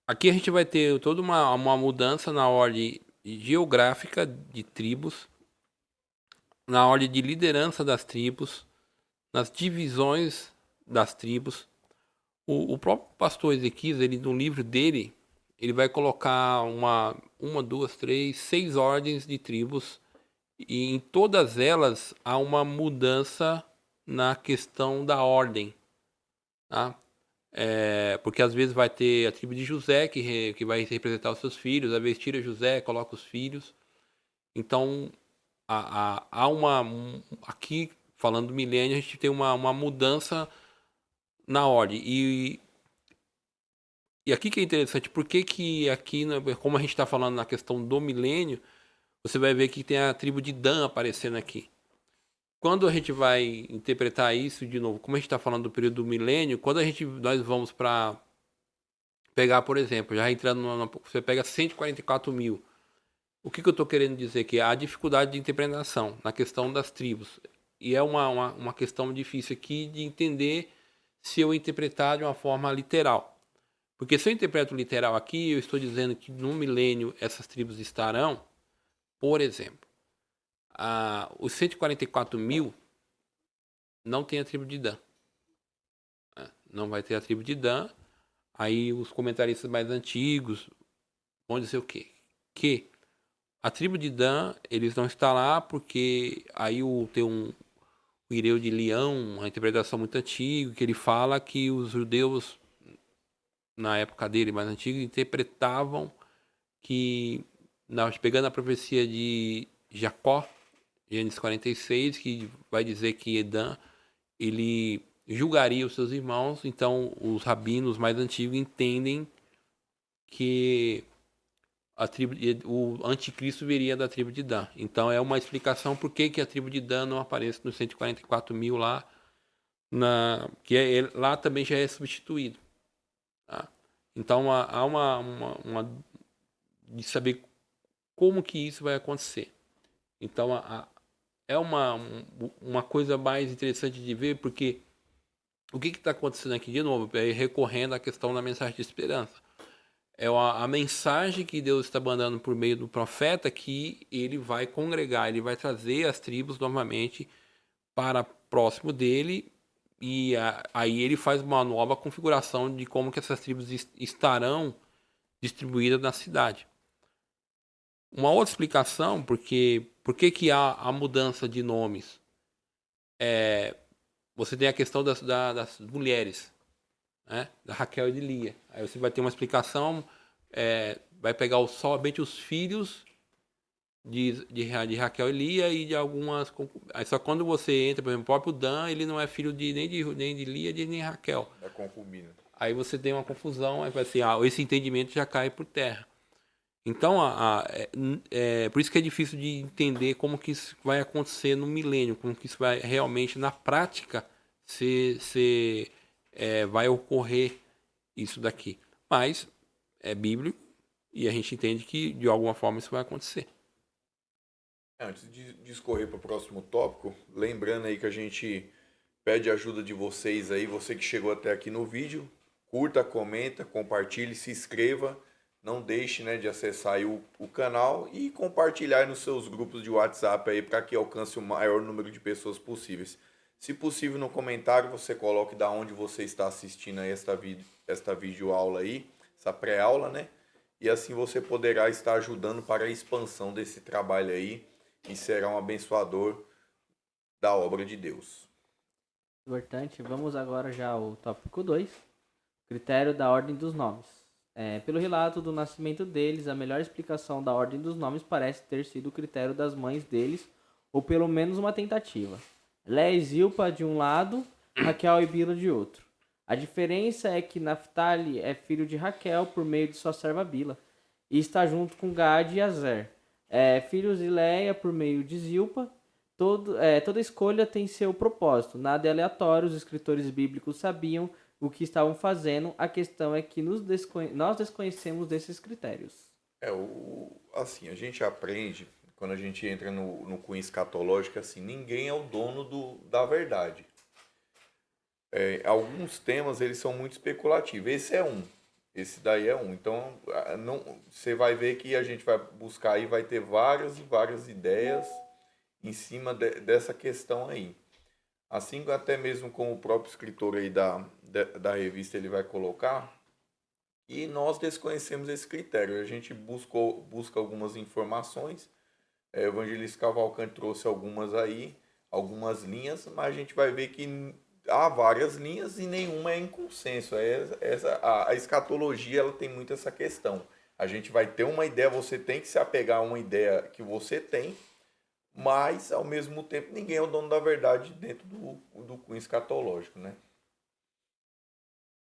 [SPEAKER 2] Aqui a gente vai ter toda uma mudança na ordem geográfica de tribos, na ordem de liderança das tribos, nas divisões das tribos. O próprio pastor Ezequias, no livro dele, ele vai colocar uma, duas, três, 6 ordens de tribos, e em todas elas há uma mudança na questão da ordem, tá? Porque às vezes vai ter a tribo de José que vai representar os seus filhos, às vezes tira José, coloca os filhos. Então, há aqui, falando do milênio, a gente tem uma mudança na ordem. E aqui que é interessante, porque que aqui, como a gente está falando na questão do milênio, você vai ver que tem a tribo de Dan aparecendo aqui. Quando a gente vai interpretar isso de novo, como a gente está falando do período do milênio, quando nós vamos para pegar, por exemplo, já entrando você pega 144 mil. O que eu estou querendo dizer aqui? A dificuldade de interpretação na questão das tribos. E é uma questão difícil aqui de entender se eu interpretar de uma forma literal. Porque se eu interpreto literal aqui, eu estou dizendo que no milênio essas tribos estarão, por exemplo, os 144 mil não tem a tribo de Dan. Não vai ter a tribo de Dan. Aí os comentaristas mais antigos vão dizer o quê? Que a tribo de Dan, eles não estão lá porque aí tem o Ireu de Leão, uma interpretação muito antiga, que ele fala que os judeus, na época dele mais antiga, interpretavam que, pegando a profecia de Jacó, Gênesis 46, que vai dizer que Edã, ele julgaria os seus irmãos. Então os rabinos mais antigos entendem que o anticristo viria da tribo de Dan. Então é uma explicação por que a tribo de Dan não aparece nos 144 mil lá, lá também já é substituído. Tá? Então há uma de saber como que isso vai acontecer. Então é uma coisa mais interessante de ver, porque o que está acontecendo aqui de novo, recorrendo à questão da mensagem de esperança. É a mensagem que Deus está mandando por meio do profeta, que ele vai congregar, ele vai trazer as tribos novamente para próximo dele, e aí ele faz uma nova configuração de como que essas tribos estarão distribuídas na cidade. Uma outra explicação, por que há a mudança de nomes, você tem a questão das mulheres, né? Da Raquel e de Lia. Aí você vai ter uma explicação, vai pegar somente os filhos de Raquel e Lia e de algumas... Aí só quando você entra, por exemplo, o próprio Dan, ele não é filho nem de Lia nem de Raquel.
[SPEAKER 3] É concubina.
[SPEAKER 2] Aí você tem uma confusão, aí vai assim, esse entendimento já cai por terra. Então, por isso que é difícil de entender como que isso vai acontecer no milênio, como que isso vai realmente, na prática, vai ocorrer isso daqui. Mas é bíblico e a gente entende que, de alguma forma, isso vai acontecer.
[SPEAKER 3] Antes de discorrer para o próximo tópico, lembrando aí que a gente pede a ajuda de vocês aí, você que chegou até aqui no vídeo, curta, comenta, compartilhe, se inscreva. Não deixe, né, de acessar aí o canal e compartilhar nos seus grupos de WhatsApp aí para que alcance o maior número de pessoas possíveis. Se possível, no comentário você coloque da onde você está assistindo aí esta videoaula aí, essa pré-aula, né? E assim você poderá estar ajudando para a expansão desse trabalho aí e será um abençoador da obra de Deus.
[SPEAKER 1] Importante. Vamos agora já ao tópico 2, critério da ordem dos nomes. Pelo relato do nascimento deles, a melhor explicação da ordem dos nomes parece ter sido o critério das mães deles, ou pelo menos uma tentativa. Léia e Zilpa de um lado, Raquel e Bila de outro. A diferença é que Naphtali é filho de Raquel por meio de sua serva Bila, e está junto com Gad e Azer. Filhos de Leia por meio de Zilpa. Toda escolha tem seu propósito, nada é aleatório, os escritores bíblicos sabiam o que estavam fazendo, a questão é que nós desconhecemos desses critérios.
[SPEAKER 3] Assim, a gente aprende, quando a gente entra no cunho escatológico, assim, ninguém é o dono da verdade. Alguns temas, eles são muito especulativos. Esse daí é um. Então, você vai ver que a gente vai buscar aí, vai ter várias e várias ideias em cima dessa questão aí. Assim, até mesmo com o próprio escritor aí da revista, ele vai colocar, e nós desconhecemos esse critério. A gente busca algumas informações, o evangelista Cavalcante trouxe algumas aí, algumas linhas, mas a gente vai ver que há várias linhas e nenhuma é em consenso. A escatologia, ela tem muito essa questão. A gente vai ter uma ideia, você tem que se apegar a uma ideia que você tem, mas, ao mesmo tempo, ninguém é o dono da verdade dentro do cunho escatológico, né?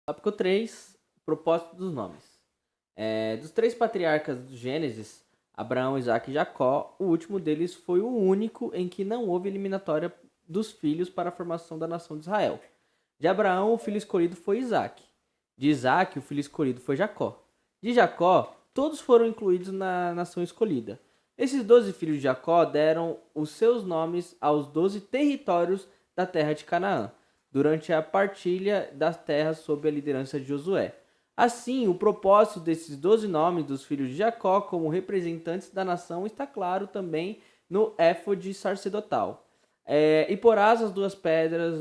[SPEAKER 1] Tópico 3, propósito dos nomes. Dos 3 patriarcas do Gênesis, Abraão, Isaac e Jacó, o último deles foi o único em que não houve eliminatória dos filhos para a formação da nação de Israel. De Abraão, o filho escolhido foi Isaac. De Isaac, o filho escolhido foi Jacó. De Jacó, todos foram incluídos na nação escolhida. Esses 12 filhos de Jacó deram os seus nomes aos 12 territórios da terra de Canaã, durante a partilha das terras sob a liderança de Josué. Assim, o propósito desses 12 nomes dos filhos de Jacó como representantes da nação está claro também no éfode sacerdotal. E porás as 2 pedras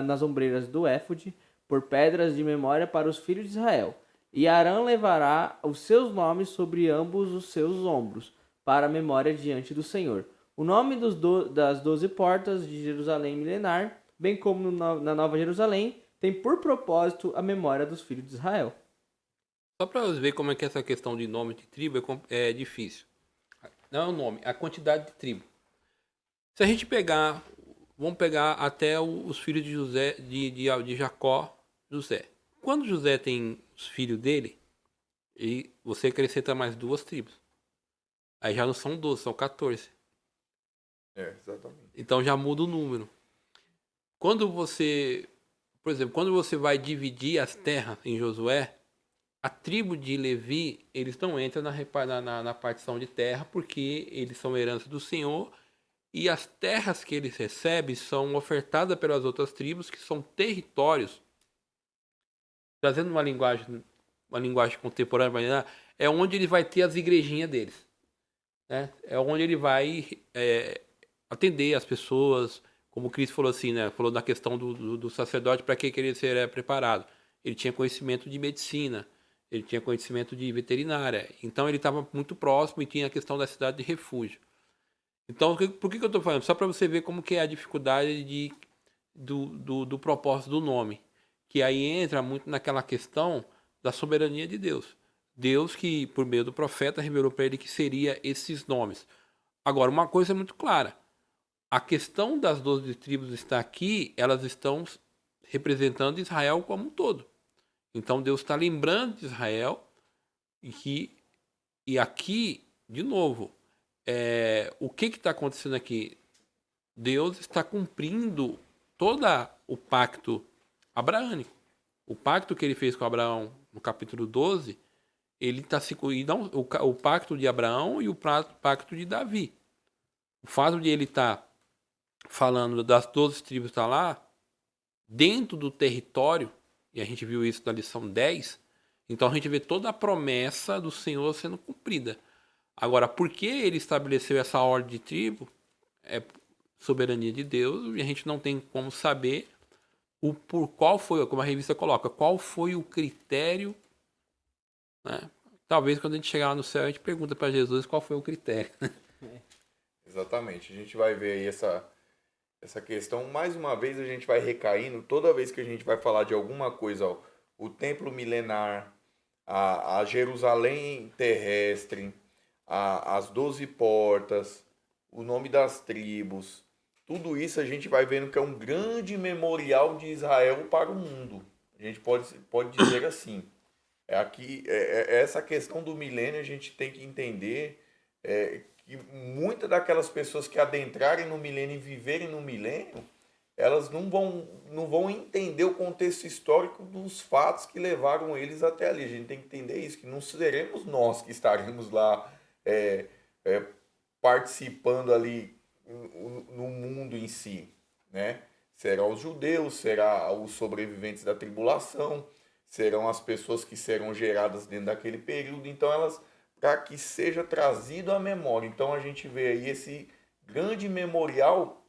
[SPEAKER 1] nas ombreiras do éfode, por pedras de memória para os filhos de Israel. E Arão levará os seus nomes sobre ambos os seus ombros, para a memória diante do Senhor. O nome das 12 portas de Jerusalém milenar, bem como na Nova Jerusalém, tem por propósito a memória dos filhos de Israel.
[SPEAKER 2] Só para ver como é que essa questão de nome de tribo é difícil. Não é o nome, é a quantidade de tribo. Se a gente pegar, vamos pegar até os filhos de José, de Jacó, José. Quando José tem os filhos dele, e você acrescenta mais 2 tribos. Aí já não são 12, são 14.
[SPEAKER 3] Exatamente.
[SPEAKER 2] Então já muda o número. Quando você, por exemplo, quando você vai dividir as terras em Josué, a tribo de Levi, eles não entram na partição de terra porque eles são herança do Senhor e as terras que eles recebem são ofertadas pelas outras tribos, que são territórios. Trazendo uma linguagem contemporânea, é onde ele vai ter as igrejinhas deles. Né? É onde ele vai atender as pessoas, como o Cristo falou assim, né? Falou na questão do sacerdote, para que ele seria preparado. Ele tinha conhecimento de medicina, ele tinha conhecimento de veterinária, então ele estava muito próximo e tinha a questão da cidade de refúgio. Então, por que eu estou falando? Só para você ver como que é a dificuldade do propósito do nome, que aí entra muito naquela questão da soberania de Deus. Deus que, por meio do profeta, revelou para ele que seria esses nomes. Agora, uma coisa é muito clara. A questão das 12 tribos está aqui, elas estão representando Israel como um todo. Então, Deus está lembrando de Israel e aqui, de novo, o que está acontecendo aqui? Deus está cumprindo todo o pacto abraânico. O pacto que ele fez com Abraão no capítulo 12, ele está se o pacto de Abraão e o pacto de Davi. O fato de ele estar falando das 12 tribos estar lá, dentro do território, e a gente viu isso na lição 10, então a gente vê toda a promessa do Senhor sendo cumprida. Agora, por que ele estabeleceu essa ordem de tribo? É soberania de Deus, e a gente não tem como saber por qual foi, como a revista coloca, qual foi o critério, né? Talvez quando a gente chegar lá no céu, a gente pergunta para Jesus qual foi o critério.
[SPEAKER 3] Exatamente. A gente vai ver aí essa questão. Mais uma vez a gente vai recaindo, toda vez que a gente vai falar de alguma coisa, ó, o templo milenar, a Jerusalém terrestre, as 12 portas, o nome das tribos, tudo isso a gente vai vendo que é um grande memorial de Israel para o mundo. A gente pode dizer assim. Essa questão do milênio a gente tem que entender que muitas daquelas pessoas que adentrarem no milênio e viverem no milênio, elas não vão entender o contexto histórico dos fatos que levaram eles até ali. A gente tem que entender isso, que não seremos nós que estaremos lá participando ali no mundo em si, né? Serão os judeus, serão os sobreviventes da tribulação, serão as pessoas que serão geradas dentro daquele período. Então, para que seja trazido à memória. Então, a gente vê aí esse grande memorial.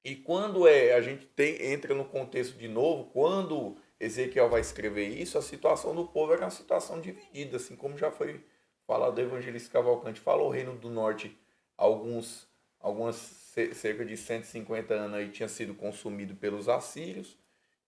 [SPEAKER 3] E quando a gente entra no contexto de novo, quando Ezequiel vai escrever isso, a situação do povo era uma situação dividida, assim como já foi falado do evangelista Cavalcante. Falou, o Reino do Norte, cerca de 150 anos aí tinha sido consumido pelos assírios,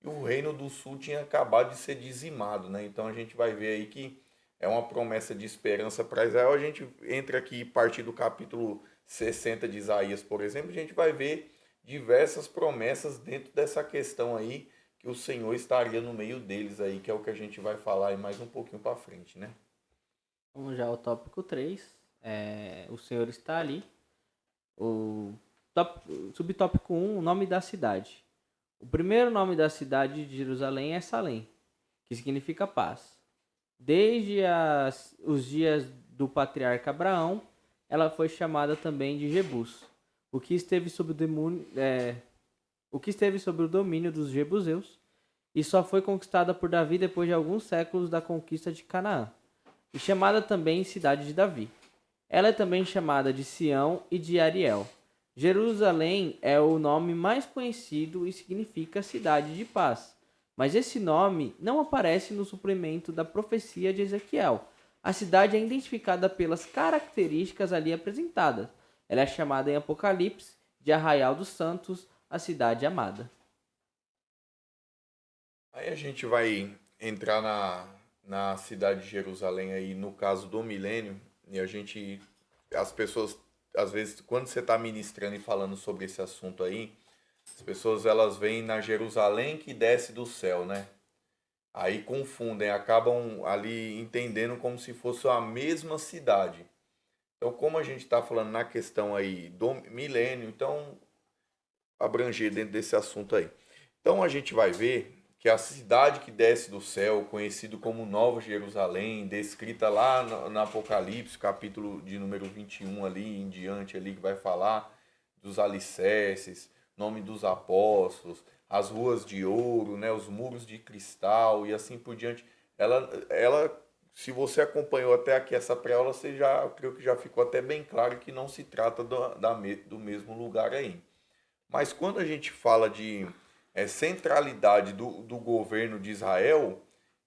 [SPEAKER 3] e o Reino do Sul tinha acabado de ser dizimado, né? Então a gente vai ver aí que é uma promessa de esperança para Israel. A gente entra aqui a partir do capítulo 60 de Isaías, por exemplo, a gente vai ver diversas promessas dentro dessa questão aí, que o Senhor estaria no meio deles aí, que é o que a gente vai falar aí mais um pouquinho para frente, né?
[SPEAKER 1] Vamos já ao tópico 3. O Senhor está ali. Subtópico 1, o nome da cidade. O primeiro nome da cidade de Jerusalém é Salém, que significa paz. Desde os dias do patriarca Abraão, ela foi chamada também de Jebus, o que esteve sob o domínio dos jebuseus, e só foi conquistada por Davi depois de alguns séculos da conquista de Canaã, e chamada também Cidade de Davi. Ela é também chamada de Sião e de Ariel. Jerusalém é o nome mais conhecido e significa cidade de paz, mas esse nome não aparece no suplemento da profecia de Ezequiel. A cidade é identificada pelas características ali apresentadas. Ela é chamada em Apocalipse de Arraial dos Santos, a cidade amada.
[SPEAKER 3] Aí a gente vai entrar na cidade de Jerusalém aí no caso do milênio, e as pessoas, às vezes, quando você está ministrando e falando sobre esse assunto aí, as pessoas elas veem na Jerusalém que desce do céu, né? Aí confundem, acabam ali entendendo como se fosse a mesma cidade. Então, como a gente está falando na questão aí do milênio, então abranger dentro desse assunto aí. Então a gente vai ver que a cidade que desce do céu, conhecido como Nova Jerusalém, descrita lá no Apocalipse, capítulo de número 21 ali em diante, ali que vai falar dos alicerces, nome dos apóstolos, as ruas de ouro, né, os muros de cristal e assim por diante. Ela se você acompanhou até aqui essa pré-aula, creio que já ficou até bem claro que não se trata do mesmo lugar aí. Mas quando a gente fala de centralidade do governo de Israel,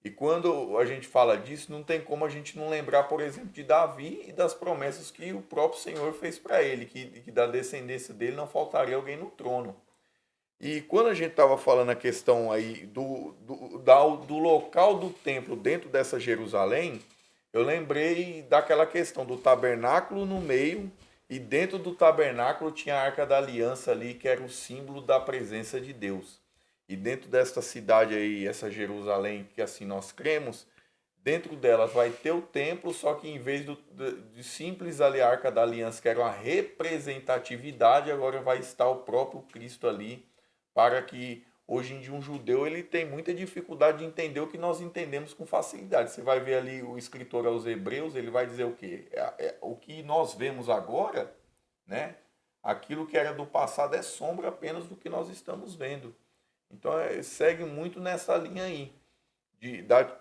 [SPEAKER 3] e quando a gente fala disso, não tem como a gente não lembrar, por exemplo, de Davi e das promessas que o próprio Senhor fez para ele, que da descendência dele não faltaria alguém no trono. E quando a gente estava falando a questão aí do local do templo dentro dessa Jerusalém, eu lembrei daquela questão do tabernáculo no meio, e dentro do tabernáculo tinha a Arca da Aliança ali, que era o símbolo da presença de Deus. E dentro desta cidade aí, essa Jerusalém, que assim nós cremos, dentro dela vai ter o templo, só que em vez de simples ali a Arca da Aliança, que era uma representatividade, agora vai estar o próprio Cristo ali, para que hoje em dia um judeu ele tem muita dificuldade de entender o que nós entendemos com facilidade. Você vai ver ali o escritor aos Hebreus, ele vai dizer o quê? O que nós vemos agora, né? Aquilo que era do passado é sombra apenas do que nós estamos vendo. Então segue muito nessa linha aí,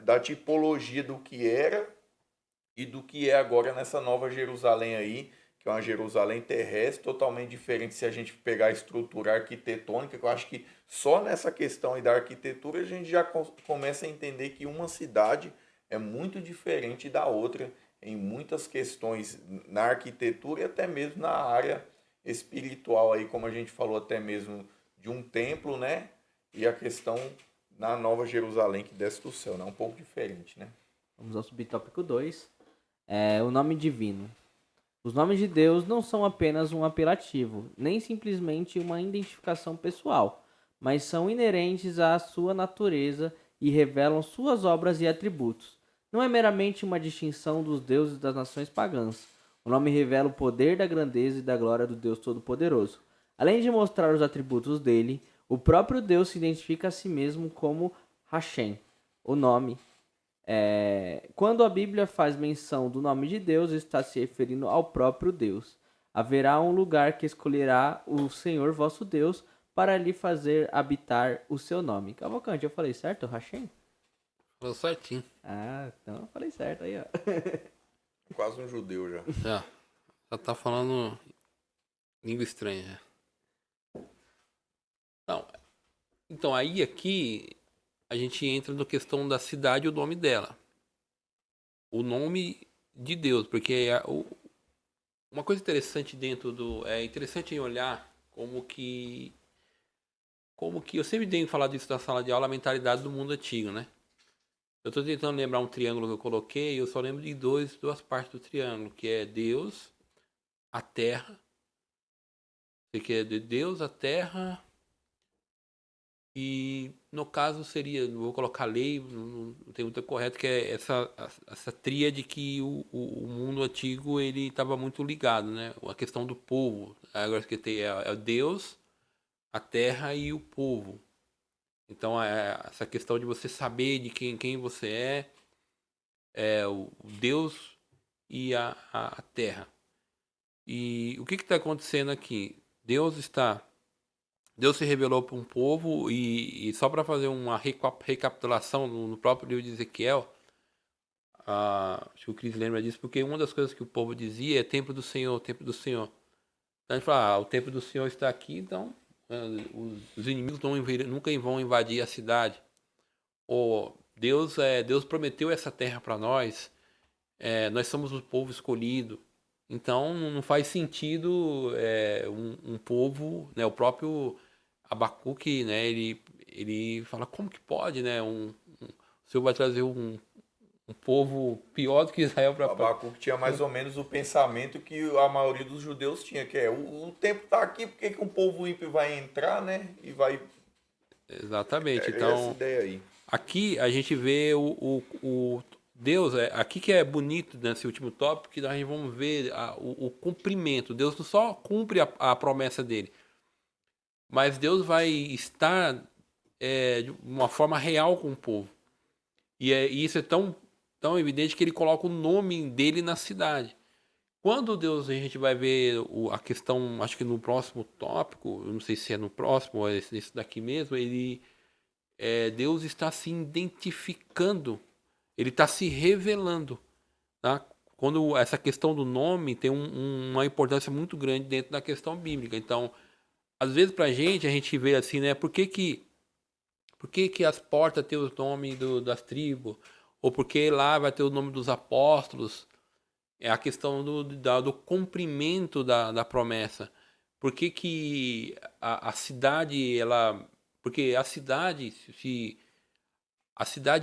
[SPEAKER 3] da tipologia do que era e do que é agora nessa nova Jerusalém aí, que é uma Jerusalém terrestre, totalmente diferente se a gente pegar a estrutura arquitetônica, que eu acho que só nessa questão aí da arquitetura a gente já começa a entender que uma cidade é muito diferente da outra em muitas questões na arquitetura e até mesmo na área espiritual aí, como a gente falou até mesmo de um templo, né? E a questão na Nova Jerusalém que desce do céu, né? Um pouco diferente, né?
[SPEAKER 1] Vamos ao subtópico 2. O nome divino. Os nomes de Deus não são apenas um apelativo, nem simplesmente uma identificação pessoal, mas são inerentes à sua natureza e revelam suas obras e atributos. Não é meramente uma distinção dos deuses das nações pagãs. O nome revela o poder da grandeza e da glória do Deus Todo-Poderoso. Além de mostrar os atributos dele, o próprio Deus se identifica a si mesmo como Hashem, o nome. Quando a Bíblia faz menção do nome de Deus, está se referindo ao próprio Deus. Haverá um lugar que escolherá o Senhor vosso Deus para lhe fazer habitar o seu nome. Cavalcante, eu falei certo, Hashem?
[SPEAKER 2] Falou certinho.
[SPEAKER 1] Ah, então eu falei certo aí, ó.
[SPEAKER 3] Quase um judeu já.
[SPEAKER 2] Já tá falando língua estranha. Já. Não. Então, aí aqui a gente entra na questão da cidade e o nome dela. O nome de Deus, porque uma coisa interessante dentro do... É interessante em olhar como que eu sempre tenho falado isso na sala de aula, a mentalidade do mundo antigo, né? Eu estou tentando lembrar um triângulo que eu coloquei, e eu só lembro de duas partes do triângulo, que é Deus, a Terra, que é de Deus, a Terra, e no caso seria, não vou colocar lei, não tem muito correto, que é essa tríade que o mundo antigo ele estava muito ligado, né? A questão do povo, agora que tem é Deus, a Terra e o povo. Então, essa questão de você saber de quem você é o Deus e a Terra. E o que está acontecendo aqui? Deus se revelou para um povo e só para fazer uma recapitulação no próprio livro de Ezequiel, acho que o Cris lembra disso, porque uma das coisas que o povo dizia é templo do Senhor, templo do Senhor. Então, a gente fala, o templo do Senhor está aqui, então os inimigos nunca vão invadir a cidade. Ou Deus prometeu essa terra para nós, nós somos o povo escolhido. Então não faz sentido um povo, né, o próprio Abacuque, né, ele fala, como que pode, né, o Senhor vai trazer um povo pior do que Israel para...
[SPEAKER 3] Abacuque tinha mais ou menos o pensamento que a maioria dos judeus tinha, que o tempo está aqui, por que um povo ímpio vai entrar, né? E vai...
[SPEAKER 2] Exatamente,
[SPEAKER 3] Essa
[SPEAKER 2] então...
[SPEAKER 3] ideia aí.
[SPEAKER 2] Aqui a gente vê o Deus, aqui que é bonito nesse último tópico, que nós vamos ver o cumprimento. Deus não só cumpre a promessa dele, mas Deus vai estar de uma forma real com o povo. E isso é tão evidente que ele coloca o nome dele na cidade. Quando Deus, a gente vai ver a questão, acho que no próximo tópico, eu não sei se é no próximo ou é esse daqui mesmo, Deus está se identificando, ele está se revelando. Tá? Quando essa questão do nome tem uma importância muito grande dentro da questão bíblica. Então, às vezes a gente vê assim, né? Por que as portas têm os nomes das tribos? Ou por que lá vai ter o nome dos apóstolos? É a questão do cumprimento da promessa. Por que a cidade, porque a cidade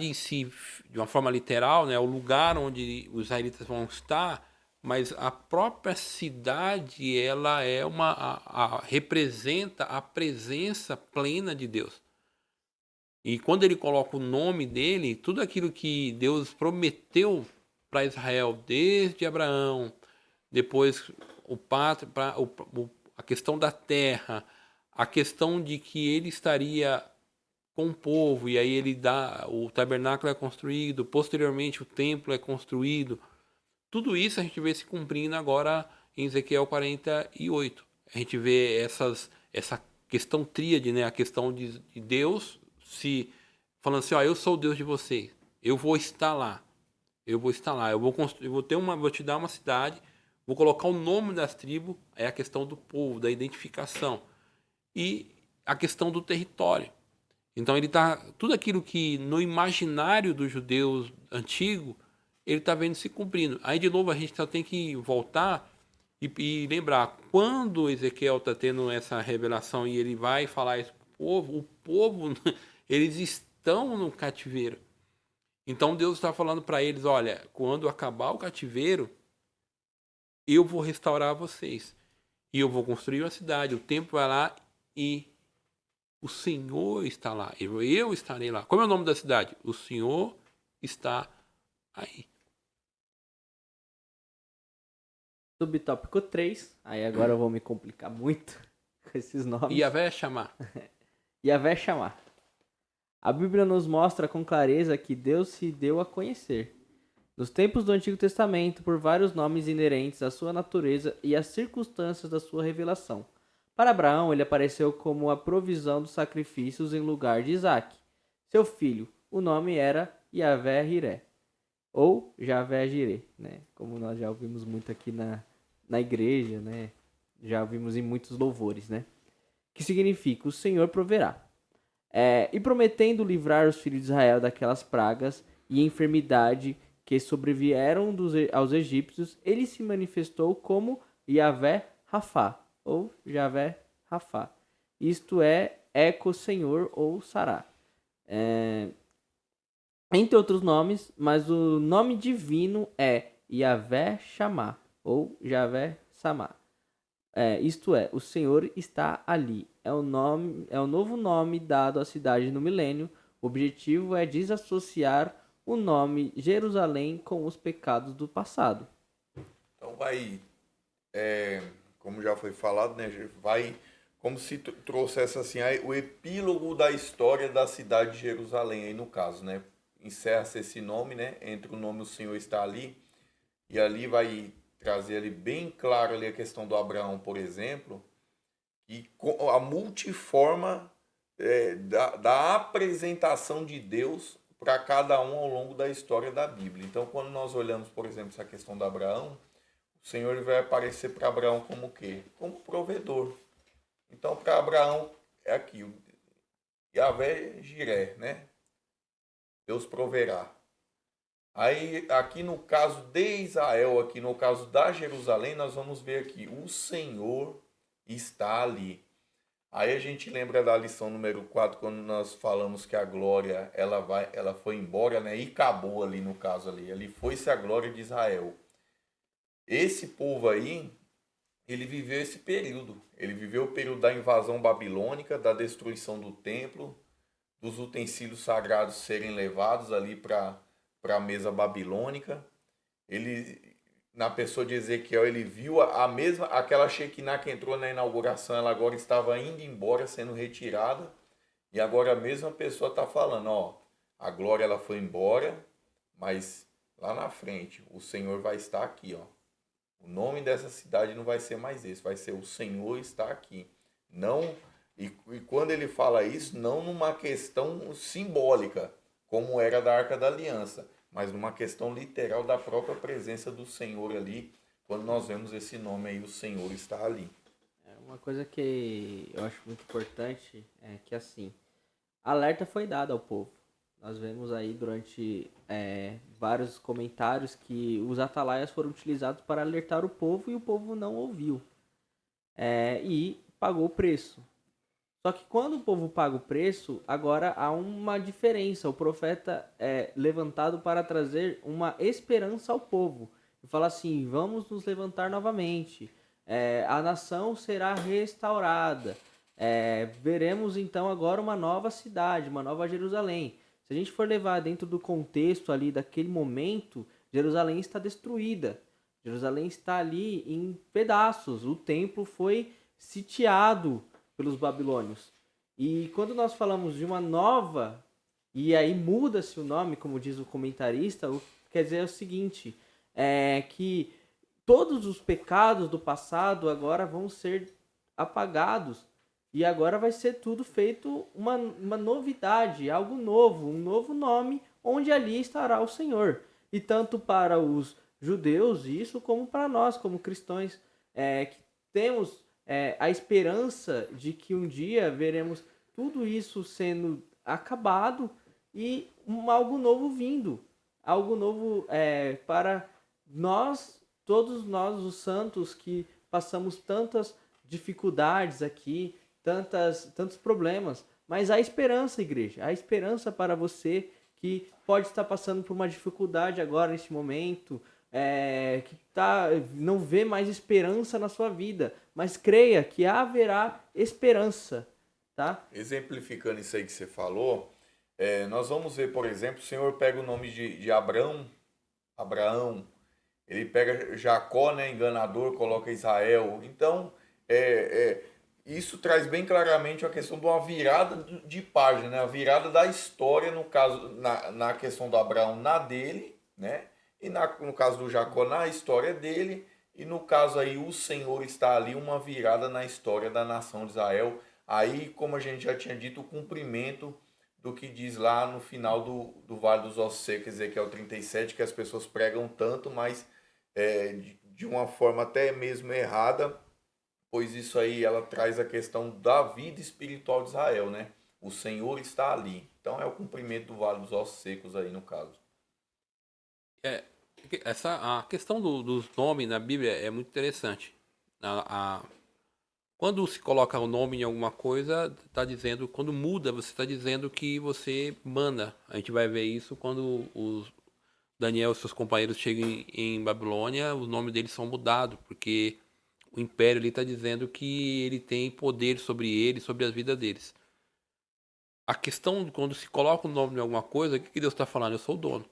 [SPEAKER 2] em si, de uma forma literal, né, é o lugar onde os israelitas vão estar, mas a própria cidade, ela representa a presença plena de Deus. E quando ele coloca o nome dele, tudo aquilo que Deus prometeu para Israel, desde Abraão, depois a questão da terra, a questão de que ele estaria com o povo, e aí o tabernáculo é construído, posteriormente o templo é construído. Tudo isso a gente vê se cumprindo agora em Ezequiel 48. A gente vê essa questão tríade, né? A questão de Deus falando assim, eu sou o Deus de vocês, eu vou estar lá, eu vou te dar uma cidade, vou colocar o nome das tribos, é a questão do povo, da identificação, e a questão do território. Então tudo aquilo que no imaginário dos judeus antigo, ele está vendo se cumprindo. Aí de novo a gente só tem que voltar e lembrar, quando Ezequiel está tendo essa revelação e ele vai falar isso para o povo, eles estão no cativeiro. Então Deus está falando para eles, olha, quando acabar o cativeiro, eu vou restaurar vocês. E eu vou construir uma cidade, o templo vai lá e o Senhor está lá, eu estarei lá. Como é o nome da cidade? O Senhor está aí.
[SPEAKER 1] Subtópico 3. Aí agora eu vou me complicar muito com esses nomes.
[SPEAKER 2] Yahvé chamar.
[SPEAKER 1] Yahvé chamar. A Bíblia nos mostra com clareza que Deus se deu a conhecer, nos tempos do Antigo Testamento, por vários nomes inerentes à sua natureza e às circunstâncias da sua revelação. Para Abraão, ele apareceu como a provisão dos sacrifícios em lugar de Isaque, seu filho. O nome era Yahvé-Jiré, ou Javé-Jiré, né? Como nós já ouvimos muito aqui na igreja, né? Já ouvimos em muitos louvores, né? Que significa: o Senhor proverá. E prometendo livrar os filhos de Israel daquelas pragas e enfermidade que sobrevieram aos egípcios, ele se manifestou como Yahvé Rafá, ou Javé Rafá. Isto é, Eco Senhor ou Sará. Entre outros nomes, mas o nome divino é Yahvé Chamá, ou Javé Samá. Isto é, o Senhor está ali. É o novo nome dado à cidade no milênio. O objetivo é desassociar o nome Jerusalém com os pecados do passado.
[SPEAKER 3] Então como já foi falado, né, vai como se trouxesse assim o epílogo da história da cidade de Jerusalém aí no caso, né? Encerra-se esse nome, né? Entre o nome o Senhor está ali, e ali vai trazer ali bem claro ali a questão do Abraão, por exemplo, e a multiforma da apresentação de Deus para cada um ao longo da história da Bíblia. Então, quando nós olhamos, por exemplo, essa questão do Abraão, o Senhor vai aparecer para Abraão como o quê? Como provedor. Então, para Abraão, é aqui, o Yahvé-Jiré, né? Deus proverá. Aí, aqui no caso de Israel, aqui no caso da Jerusalém, nós vamos ver aqui, o Senhor está ali. Aí a gente lembra da lição número 4, quando nós falamos que a glória, ela foi embora, né? E acabou ali no caso ali. Ali foi-se a glória de Israel. Esse povo aí, ele viveu esse período. Ele viveu o período da invasão babilônica, da destruição do templo, dos utensílios sagrados serem levados ali para a mesa babilônica. Ele, na pessoa de Ezequiel, ele viu aquela Shekinah que entrou na inauguração, ela agora estava indo embora, sendo retirada, e agora a mesma pessoa está falando, ó, a glória ela foi embora, mas lá na frente o Senhor vai estar aqui, ó. O nome dessa cidade não vai ser mais esse, vai ser o Senhor está aqui. Não, e quando ele fala isso, não numa questão simbólica, como era da Arca da Aliança, mas numa questão literal da própria presença do Senhor ali, quando nós vemos esse nome aí, o Senhor está ali.
[SPEAKER 1] Uma coisa que eu acho muito importante é que, assim, alerta foi dado ao povo. Nós vemos aí durante vários comentários que os atalaias foram utilizados para alertar o povo e o povo não ouviu. E pagou o preço. Só que quando o povo paga o preço, agora há uma diferença. O profeta é levantado para trazer uma esperança ao povo. E fala assim, vamos nos levantar novamente. A nação será restaurada. Veremos então agora uma nova cidade, uma nova Jerusalém. Se a gente for levar dentro do contexto ali daquele momento, Jerusalém está destruída. Jerusalém está ali em pedaços. O templo foi sitiado pelos babilônios. E quando nós falamos de uma nova, e aí muda-se o nome, como diz o comentarista, quer dizer o seguinte, que todos os pecados do passado agora vão ser apagados. E agora vai ser tudo feito uma novidade, algo novo, um novo nome, onde ali estará o Senhor. E tanto para os judeus, isso, como para nós, como cristãos, que temos a esperança de que um dia veremos tudo isso sendo acabado e algo novo vindo. Algo novo para nós, todos nós, os santos, que passamos tantas dificuldades aqui, tantos problemas, mas há esperança, igreja, há esperança para você que pode estar passando por uma dificuldade agora, neste momento, que não vê mais esperança na sua vida, mas creia que haverá esperança. tá?
[SPEAKER 3] Exemplificando isso aí que você falou, nós vamos ver, por exemplo, o Senhor pega o nome de Abraão, ele pega Jacó, né, enganador, coloca Israel. Então, é, é, isso traz bem claramente a questão de uma virada de página, né? A virada da história, no caso, na questão do Abraão, na dele, né? E no caso do Jacó, na história dele. E no caso aí, o Senhor está ali, uma virada na história da nação de Israel. Aí, como a gente já tinha dito, o cumprimento do que diz lá no final do Vale dos Ossos Secos, Ezequiel 37, que as pessoas pregam tanto, mas de uma forma até mesmo errada, pois isso aí ela traz a questão da vida espiritual de Israel, né? O Senhor está ali. Então é o cumprimento do Vale dos Ossos Secos aí no caso.
[SPEAKER 2] É, a questão dos nomes na Bíblia é muito interessante. Quando se coloca o nome em alguma coisa, está dizendo, quando muda, você está dizendo que você manda. A gente vai ver isso quando os Daniel e seus companheiros chegam em Babilônia, os nomes deles são mudados, porque o império ali está dizendo que ele tem poder sobre eles, sobre as vidas deles. A questão de quando se coloca o nome em alguma coisa, o que Deus está falando? Eu sou o dono.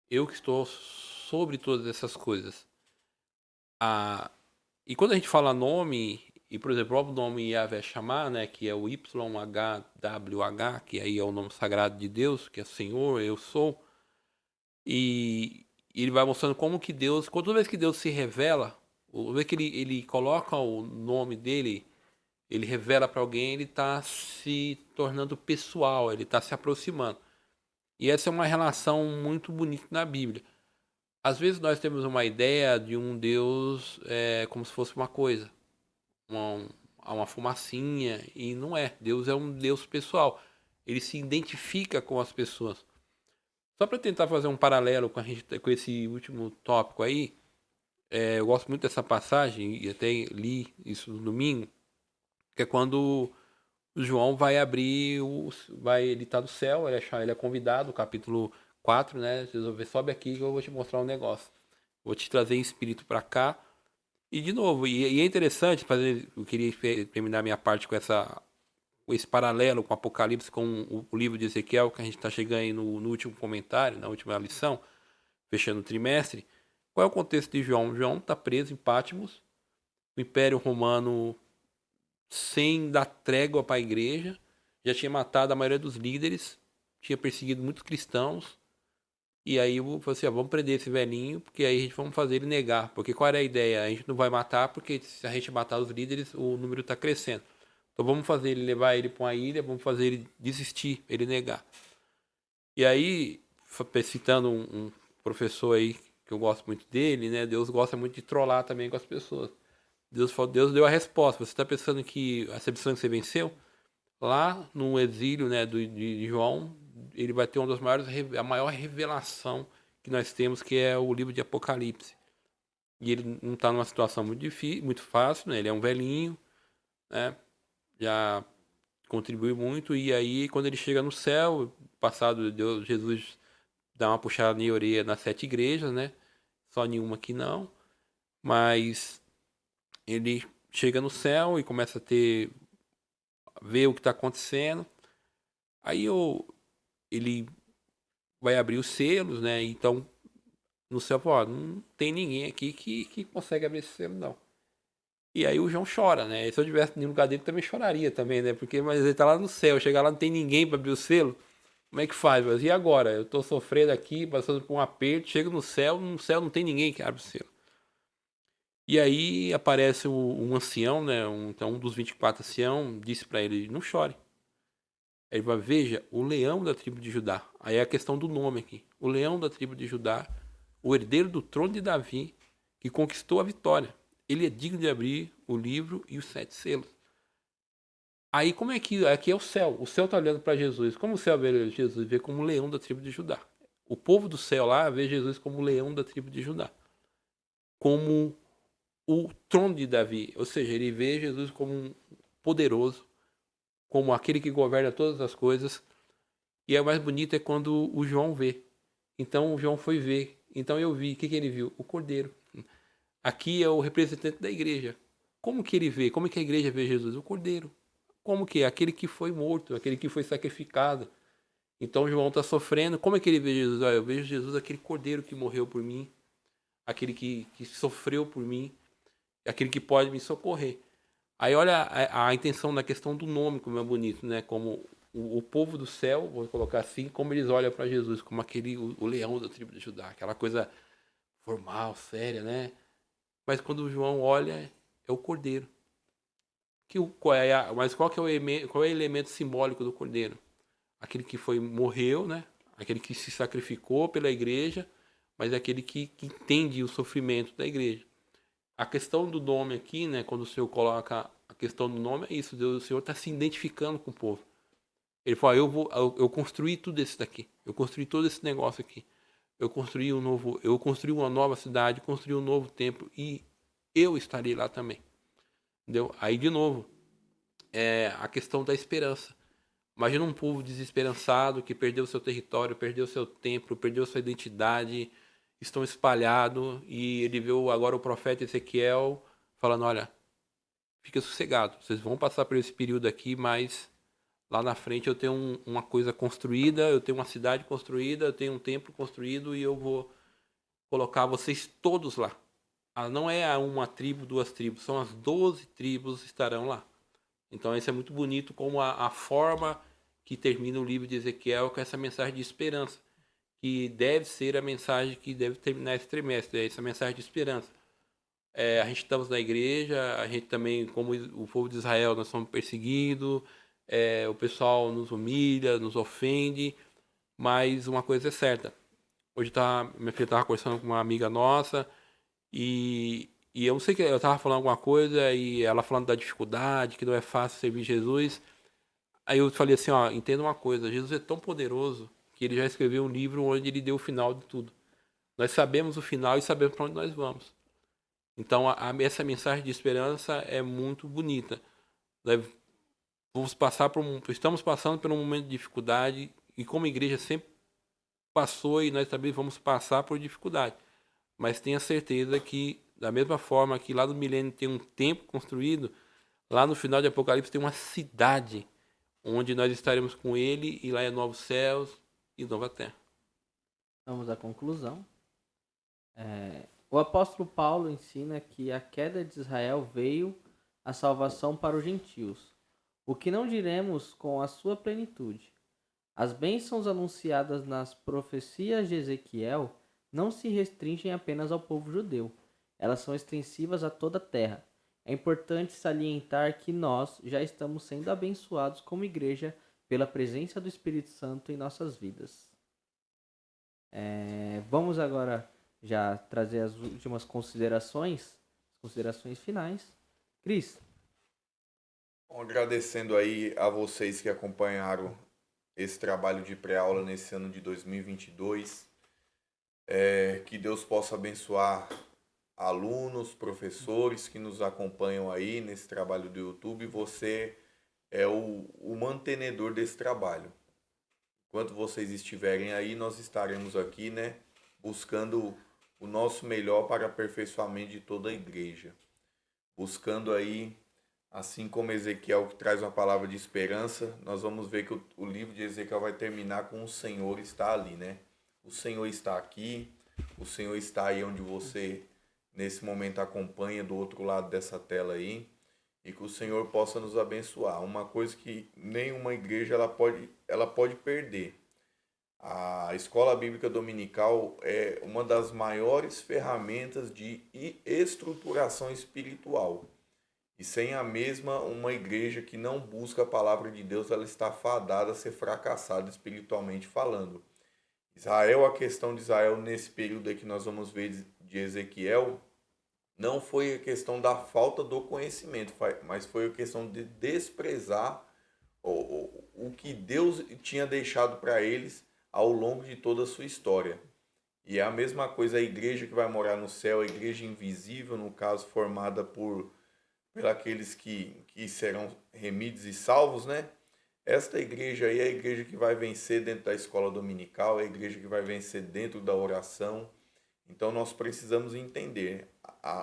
[SPEAKER 2] Eu que estou sobre todas essas coisas. E quando a gente fala nome, e por exemplo, o nome Yahvé Shammah, né, que é o YHWH, que aí é o nome sagrado de Deus, que é Senhor, eu sou, e ele vai mostrando como que Deus, toda vez que Deus se revela, toda vez que ele coloca o nome dele, ele revela para alguém, ele está se tornando pessoal, ele está se aproximando. E essa é uma relação muito bonita na Bíblia. Às vezes nós temos uma ideia de um Deus como se fosse uma coisa, uma fumacinha, e não é. Deus é um Deus pessoal. Ele se identifica com as pessoas. Só para tentar fazer um paralelo com esse último tópico aí, eu gosto muito dessa passagem, e até li isso no domingo, que é quando o João vai abrir, ele tá no céu, ele é convidado, capítulo 4, né? Jesus sobe aqui que eu vou te mostrar um negócio. Vou te trazer em espírito para cá. E de novo, e é interessante, eu queria terminar minha parte com esse paralelo com o Apocalipse, com o livro de Ezequiel, que a gente está chegando aí no último comentário, na última lição, fechando o trimestre. Qual é o contexto de João? João está preso em Patmos, o Império Romano sem dar trégua para a igreja, já tinha matado a maioria dos líderes, tinha perseguido muitos cristãos, e aí eu falei assim, vamos prender esse velhinho, porque aí a gente vamos fazer ele negar. Porque qual era a ideia? A gente não vai matar, porque se a gente matar os líderes, o número está crescendo. Então vamos fazer ele, levar ele para uma ilha, vamos fazer ele desistir, ele negar. E aí, citando um professor aí, que eu gosto muito dele, né? Deus gosta muito de trollar também com as pessoas. Deus deu a resposta. Você está pensando que a missão que você venceu? Lá no exílio, né, de João, ele vai ter a maior revelação que nós temos, que é o livro de Apocalipse. E ele não está numa situação muito difícil, muito fácil, né? Ele é um velhinho, né? Já contribuiu muito, e aí quando ele chega no céu, passado Deus, Jesus dá uma puxada na orelha nas 7 igrejas, né? Só nenhuma que não, mas ele chega no céu e começa a ver o que está acontecendo. Aí ele vai abrir os selos, né? Então no céu, não tem ninguém aqui que consegue abrir esse selo, não. E aí o João chora, né? E se eu tivesse no lugar dele, também choraria também, né? Mas ele tá lá no céu, chegar lá não tem ninguém para abrir o selo. Como é que faz? Mas e agora? Eu tô sofrendo aqui, passando por um aperto, chego no céu não tem ninguém que abre o selo. E aí aparece um ancião, né? Um dos 24 ancião, disse para ele, não chore. Aí ele vai, veja, o leão da tribo de Judá. Aí é a questão do nome aqui. O leão da tribo de Judá, o herdeiro do trono de Davi, que conquistou a vitória. Ele é digno de abrir o livro e os 7 selos. Aí como é que... Aqui é o céu. O céu está olhando para Jesus. Como o céu vê Jesus? Vê como o leão da tribo de Judá. O povo do céu lá vê Jesus como o leão da tribo de Judá. Como o trono de Davi. Ou seja, ele vê Jesus como um poderoso, como aquele que governa todas as coisas. E o mais bonito é quando o João vê. Então o João foi ver. Então eu vi. O que ele viu? O Cordeiro. Aqui é o representante da igreja. Como que ele vê? Como que a igreja vê Jesus? O Cordeiro. Como que é? Aquele que foi morto, aquele que foi sacrificado. Então João está sofrendo. Como é que ele vê Jesus? Eu vejo Jesus, aquele cordeiro que morreu por mim, aquele que sofreu por mim, aquele que pode me socorrer. Aí olha a intenção da questão do nome, como é bonito, né? Como o povo do céu, vou colocar assim, como eles olham para Jesus, como aquele o leão da tribo de Judá, aquela coisa formal, séria, né? Mas quando o João olha, é o cordeiro. Mas qual que é qual é o elemento simbólico do cordeiro? Aquele que morreu, né? Aquele que se sacrificou pela igreja, mas é aquele que entende o sofrimento da igreja. A questão do nome aqui, né? Quando o Senhor coloca a questão do nome, é isso. Deus, o Senhor está se identificando com o povo. Ele fala, eu construí tudo isso daqui. Eu construí todo esse negócio aqui. Eu construí uma nova cidade, construí um novo templo e eu estarei lá também. Entendeu? Aí, de novo, a questão da esperança. Imagina um povo desesperançado que perdeu seu território, perdeu seu templo, perdeu sua identidade, estão espalhados e ele viu agora o profeta Ezequiel falando, olha, fica sossegado, vocês vão passar por esse período aqui, mas lá na frente eu tenho uma coisa construída, eu tenho uma cidade construída, eu tenho um templo construído e eu vou colocar vocês todos lá. Não é uma tribo, duas tribos, são as 12 tribos estarão lá. Então isso é muito bonito como a forma que termina o livro de Ezequiel com essa mensagem de esperança, que deve ser a mensagem que deve terminar esse trimestre, essa mensagem de esperança. A gente estamos na igreja, a gente também, como o povo de Israel, nós somos perseguidos, o pessoal nos humilha, nos ofende, mas uma coisa é certa. Hoje minha filha estava conversando com uma amiga nossa e eu não sei que eu estava falando alguma coisa e ela falando da dificuldade, que não é fácil servir Jesus. Aí eu falei assim, ó, entenda uma coisa, Jesus é tão poderoso que ele já escreveu um livro onde ele deu o final de tudo. Nós sabemos o final e sabemos para onde nós vamos. Então essa mensagem de esperança é muito bonita. Nós estamos passando por um momento de dificuldade e como igreja sempre passou e nós também vamos passar por dificuldade. Mas tenha certeza que da mesma forma que lá no milênio tem um templo construído, lá no final de Apocalipse tem uma cidade onde nós estaremos com ele e lá é novos céus e nova terra.
[SPEAKER 1] Vamos à conclusão. O apóstolo Paulo ensina que a queda de Israel veio a salvação para os gentios, o que não diremos com a sua plenitude. As bênçãos anunciadas nas profecias de Ezequiel não se restringem apenas ao povo judeu, elas são extensivas a toda a terra. É importante salientar que nós já estamos sendo abençoados como igreja pela presença do Espírito Santo em nossas vidas. Vamos agora já trazer as últimas considerações finais. Cris.
[SPEAKER 3] Bom, agradecendo aí a vocês que acompanharam esse trabalho de pré-aula nesse ano de 2022. Que Deus possa abençoar alunos, professores que nos acompanham aí nesse trabalho do YouTube. Você é o mantenedor desse trabalho. Enquanto vocês estiverem aí, nós estaremos aqui, né, buscando o nosso melhor para aperfeiçoamento de toda a igreja. Buscando aí, assim como Ezequiel que traz uma palavra de esperança, nós vamos ver que o livro de Ezequiel vai terminar com o Senhor está ali, né? O Senhor está aqui, o Senhor está aí onde você nesse momento acompanha do outro lado dessa tela aí, e que o Senhor possa nos abençoar. Uma coisa que nenhuma igreja ela pode perder. A escola bíblica dominical é uma das maiores ferramentas de estruturação espiritual. E sem a mesma, uma igreja que não busca a palavra de Deus, ela está fadada a ser fracassada espiritualmente falando. Israel, a questão de Israel nesse período aí que nós vamos ver de Ezequiel, não foi a questão da falta do conhecimento, mas foi a questão de desprezar o que Deus tinha deixado para eles ao longo de toda a sua história. E é a mesma coisa a igreja que vai morar no céu, a igreja invisível, no caso, formada por aqueles que serão remidos e salvos, né? Esta igreja aí é a igreja que vai vencer dentro da escola dominical, é a igreja que vai vencer dentro da oração. Então nós precisamos entender,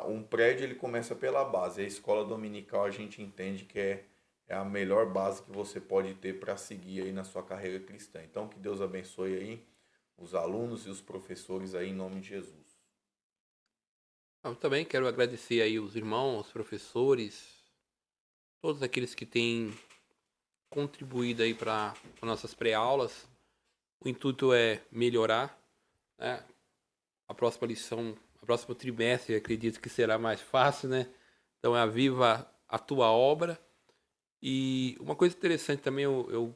[SPEAKER 3] um prédio ele começa pela base, a escola dominical a gente entende que é é a melhor base que você pode ter para seguir aí na sua carreira cristã. Então, que Deus abençoe aí os alunos e os professores aí em nome de Jesus.
[SPEAKER 2] Eu também quero agradecer aí os irmãos, os professores, todos aqueles que têm contribuído aí para nossas pré-aulas. O intuito é melhorar, né? A próxima lição, o próximo trimestre, acredito que será mais fácil, né? Então, é aviva a tua obra. E uma coisa interessante também, eu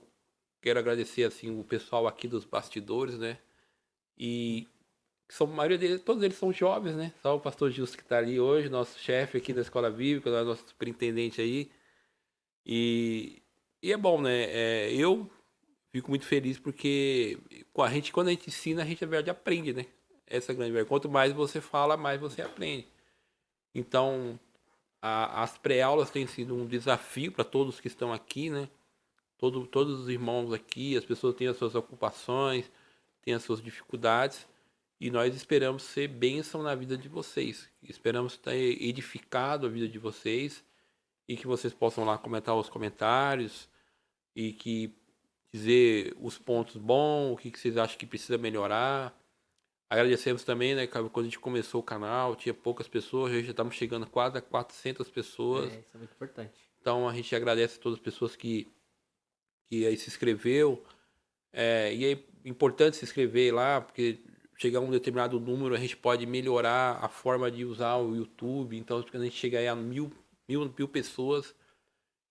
[SPEAKER 2] quero agradecer assim o pessoal aqui dos bastidores, né? E a maioria deles, todos eles são jovens, né? Só o pastor Justo que está ali hoje, nosso chefe aqui da Escola Bíblica, nosso superintendente aí. E é bom, né? Eu fico muito feliz porque com a gente, quando a gente ensina, a gente, na verdade, aprende, né? Essa é a grande verdade. Quanto mais você fala, mais você aprende. Então, as pré-aulas têm sido um desafio para todos que estão aqui, né? Todos os irmãos aqui, as pessoas têm as suas ocupações, têm as suas dificuldades, e nós esperamos ser bênção na vida de vocês. Esperamos ter edificado a vida de vocês e que vocês possam lá comentar os comentários e que dizer os pontos bons, o que vocês acham que precisa melhorar. Agradecemos também, né, quando a gente começou o canal, tinha poucas pessoas, hoje já estamos chegando quase a 400 pessoas.
[SPEAKER 1] Isso é muito importante.
[SPEAKER 2] Então a gente agradece a todas as pessoas que aí se inscreveu. E é importante se inscrever lá, porque chegar a um determinado número a gente pode melhorar a forma de usar o YouTube. Então, quando a gente chegar aí a mil pessoas,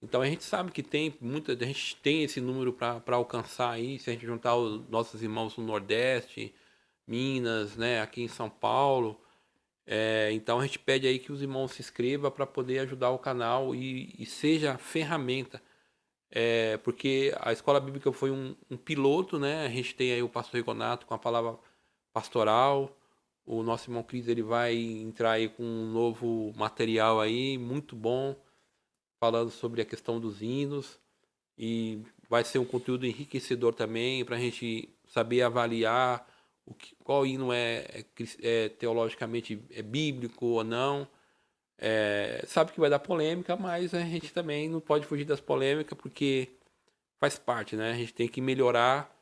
[SPEAKER 2] então a gente sabe que a gente tem esse número para alcançar aí, se a gente juntar os nossos irmãos no Nordeste, Minas, né, aqui em São Paulo. Então a gente pede aí que os irmãos se inscrevam para poder ajudar o canal e seja ferramenta. Porque a Escola Bíblica foi um piloto, né? A gente tem aí o pastor Rigonato com a palavra pastoral. O nosso irmão Cris, ele vai entrar aí com um novo material aí, muito bom, falando sobre a questão dos hinos. E vai ser um conteúdo enriquecedor também, para a gente saber avaliar qual hino é teologicamente bíblico ou não. Sabe que vai dar polêmica, mas a gente também não pode fugir das polêmicas, porque faz parte, né? A gente tem que melhorar,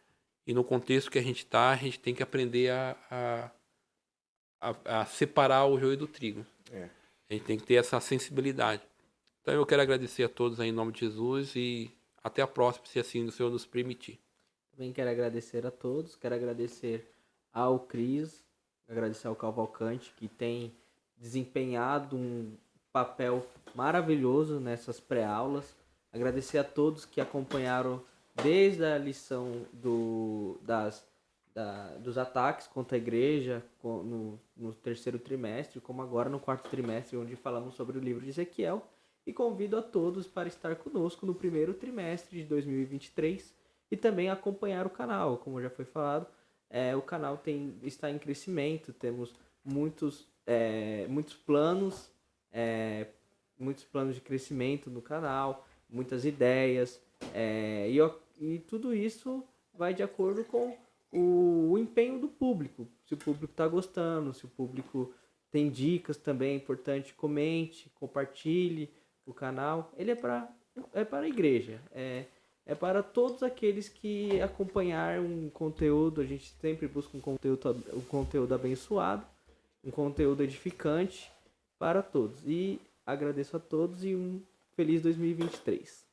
[SPEAKER 2] e no contexto que a gente está, a gente tem que aprender a separar o joio do trigo. A gente tem que ter essa sensibilidade. Então eu quero agradecer a todos aí em nome de Jesus e até a próxima, se assim o Senhor nos permitir.
[SPEAKER 1] Também quero agradecer a todos, quero agradecer ao Cris, agradecer ao Cavalcante, que tem desempenhado um papel maravilhoso nessas pré-aulas. Agradecer a todos que acompanharam desde a lição dos ataques contra a igreja no terceiro trimestre, como agora no quarto trimestre, onde falamos sobre o livro de Ezequiel. E convido a todos para estar conosco no primeiro trimestre de 2023 e também acompanhar o canal. Como já foi falado, o canal está em crescimento, temos muitos planos de crescimento no canal, muitas ideias, e tudo isso vai de acordo com o empenho do público. Se o público está gostando, se o público tem dicas também, é importante, comente, compartilhe o canal. Ele é para a igreja, é para todos aqueles que acompanhar um conteúdo. A gente sempre busca um conteúdo abençoado, um conteúdo edificante para todos. E agradeço a todos e um feliz 2023.